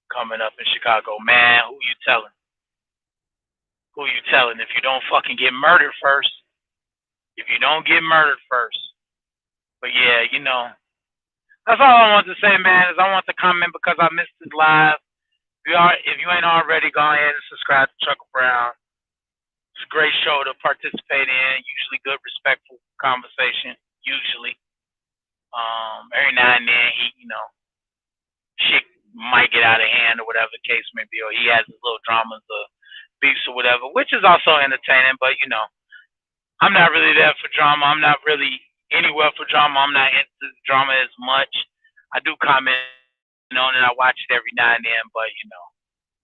coming up in Chicago, man. Who you telling? If you don't fucking get murdered first. But yeah, that's all I want to say, man. Is I want to comment because I missed his live. If you ain't already, go ahead and subscribe to Chuckle Brown. It's a great show to participate in. Usually good, respectful conversation. Usually, every now and then shit might get out of hand or whatever the case may be, or he has his little dramas or beefs or whatever, which is also entertaining. But I'm not really there for drama. I'm not really anywhere for drama. I'm not into drama as much. I do comment on it. I watch it every now and then, but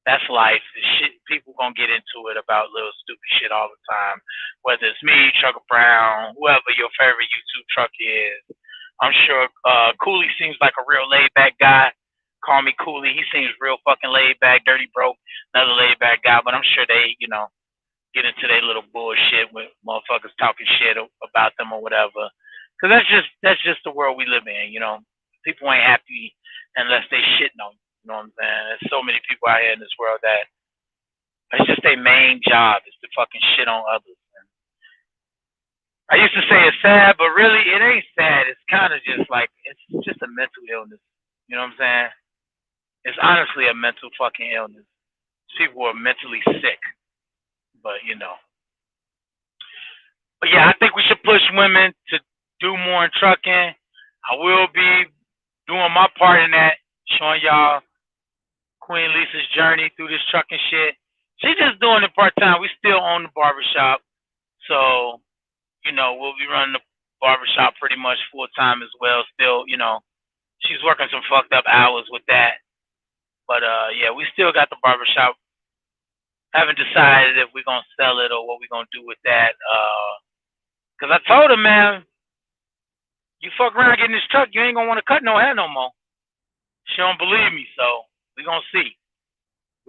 that's life. Shit, people gonna get into it about little stupid shit all the time. Whether it's me, Chuckle Brown, whoever your favorite YouTube truck is. I'm sure Cooley seems like a real laid back guy. Call me Cooley. He seems real fucking laid back. Dirty Broke, another laid back guy. But I'm sure they, get into their little bullshit with motherfuckers talking shit about them or whatever. Cause that's just the world we live in. People ain't happy unless they shitting on you. You know what I'm saying? There's so many people out here in this world that it's just their main job is to fucking shit on others. I used to say it's sad, but really it ain't sad. It's kind of just like it's just a mental illness. You know what I'm saying? It's honestly a mental fucking illness. People are mentally sick, but But yeah, I think we should push women to do more in trucking. I will be doing my part in that, showing y'all Queen Lisa's journey through this trucking shit. She's just doing it part time. We still own the barbershop, so we'll be running the barbershop pretty much full time as well. Still, she's working some fucked up hours with that, but yeah, we still got the barbershop. Haven't decided if we're gonna sell it or what we're gonna do with that. Cause I told her, man, you fuck around getting this truck, you ain't gonna want to cut no hair no more. She don't believe me, so we gonna see.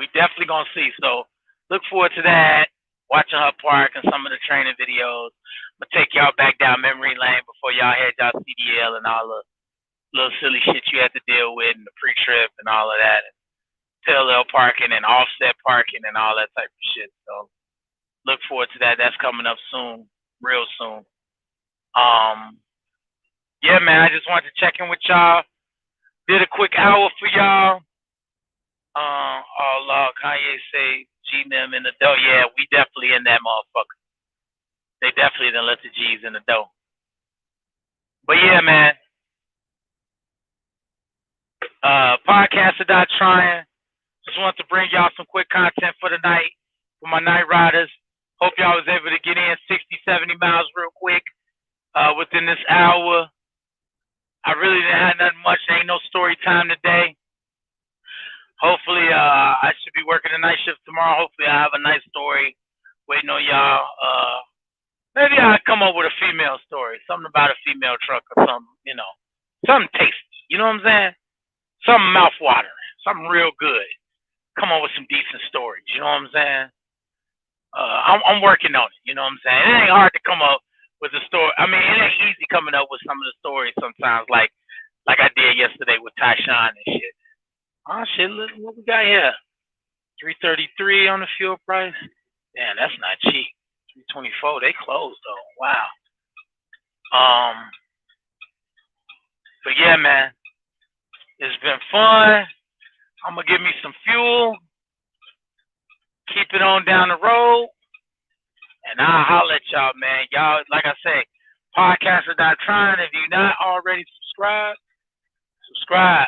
We definitely gonna see. So look forward to that. Watching her park and some of the training videos. I'm gonna take y'all back down memory lane before y'all head y'all CDL and all the little silly shit you had to deal with and the pre-trip and all of that. And parallel parking and offset parking and all that type of shit. So look forward to that. That's coming up soon, real soon. Yeah, man, I just wanted to check in with y'all. Did a quick hour for y'all. Kanye say G them in the dough. Yeah, we definitely in that motherfucker. They definitely done let the G's in the dough. But yeah, man. Podcaster Dot Trying. Just want to bring y'all some quick content for the night for my night riders. Hope y'all was able to get in 60, 70 miles real quick within this hour. I really didn't have nothing much. There ain't no story time today. Hopefully, I should be working a night shift tomorrow. Hopefully, I have a nice story waiting on y'all. Maybe I'll come up with a female story. Something about a female truck or something, something tasty. You know what I'm saying? Something mouth-watering. Something real good. Come up with some decent stories. You know what I'm saying? I'm working on it. You know what I'm saying? It ain't hard to come up with a story. I mean, it ain't easy coming up with some of the stories sometimes, like I did yesterday with Tyshawn and shit. Oh shit, look what we got here. $3.33 on the fuel price. Damn, that's not cheap. 3:24. They closed though. Wow. But yeah, man, it's been fun. I'm gonna give me some fuel, keep it on down the road, and I'll holler at y'all, man. Y'all, like I say, podcaster.trying. If you're not already subscribed, subscribe.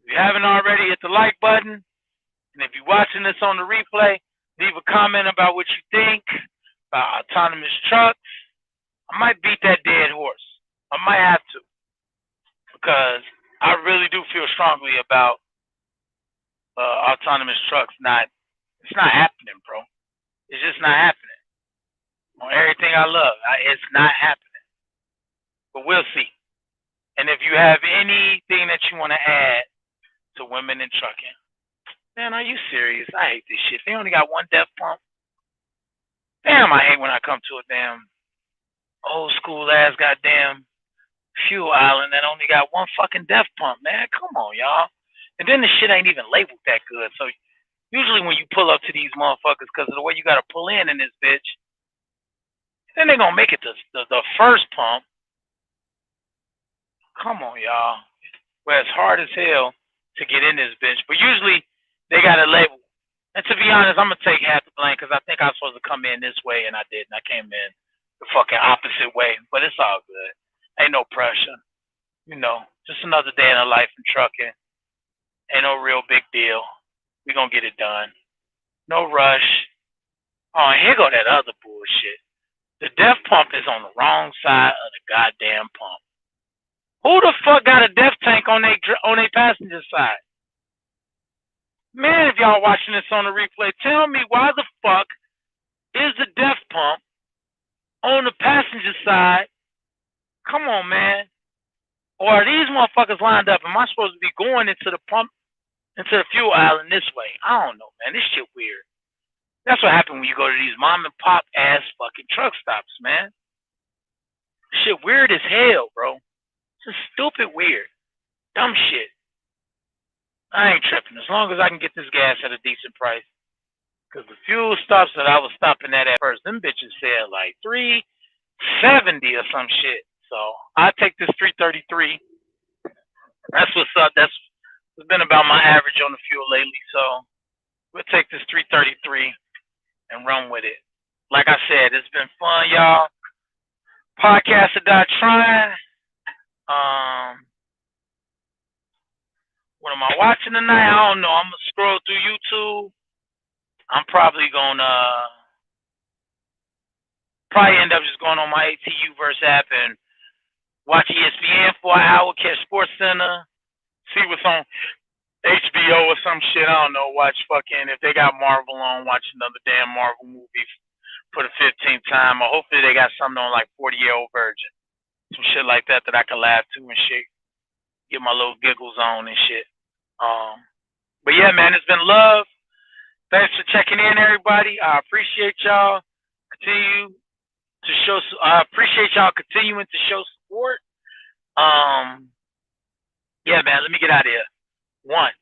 If you haven't already, hit the like button. And if you're watching this on the replay, leave a comment about what you think about autonomous trucks. I might beat that dead horse. I might have to. Because I really do feel strongly about autonomous trucks. It's not happening, bro. It's just not happening. On everything I love, it's not happening. But we'll see. And if you have anything that you want to add to women in trucking, man, are you serious? I hate this shit. They only got one death pump. Damn, I hate when I come to a damn old school ass goddamn fuel island that only got one fucking death pump, man. Come on, y'all. And then the shit ain't even labeled that good. So usually when you pull up to these motherfuckers, because of the way you got to pull in this bitch, then they're going to make it the first pump. Come on, y'all. Well, it's hard as hell to get in this bitch. But usually they got a label. And to be honest, I'm going to take half the blame because I think I was supposed to come in this way, and I didn't. I came in the fucking opposite way. But it's all good. Ain't no pressure. You know, just another day in the life in trucking. Ain't no real big deal. We going to get it done. No rush. Oh, and here go that other bullshit. The death pump is on the wrong side of the goddamn pump. Who the fuck got a death tank on their passenger side? Man, if y'all watching this on the replay, tell me why the fuck is the death pump on the passenger side? Come on, man. Or are these motherfuckers lined up? Am I supposed to be going into the pump, into the fuel island this way? I don't know, man. This shit weird. That's what happens when you go to these mom and pop ass fucking truck stops, man. Shit weird as hell, bro. It's just stupid weird. Dumb shit. I ain't tripping as long as I can get this gas at a decent price. Because the fuel stops that I was stopping at first, them bitches said like $3.70 or some shit. So I take this $3.33. That's what's up. That's been about my average on the fuel lately. So we'll take this $3.33 and run with it. Like I said, it's been fun, y'all. Podcaster.trying. What am I watching tonight? I don't know. I'm gonna scroll through YouTube. I'm probably gonna end up just going on my ATU verse app and watch ESPN for an hour, catch Sports Center, see what's on HBO or some shit. I don't know. Watch fucking, if they got Marvel on, watch another damn Marvel movie for the 15th time. Or hopefully they got something on like 40-Year-Old Virgin. Some shit like that I can laugh to and shit. Get my little giggles on and shit. But yeah, man, it's been love. Thanks for checking in, everybody. I appreciate y'all. I appreciate y'all continuing to show support. Yeah, man, let me get out of here. 1.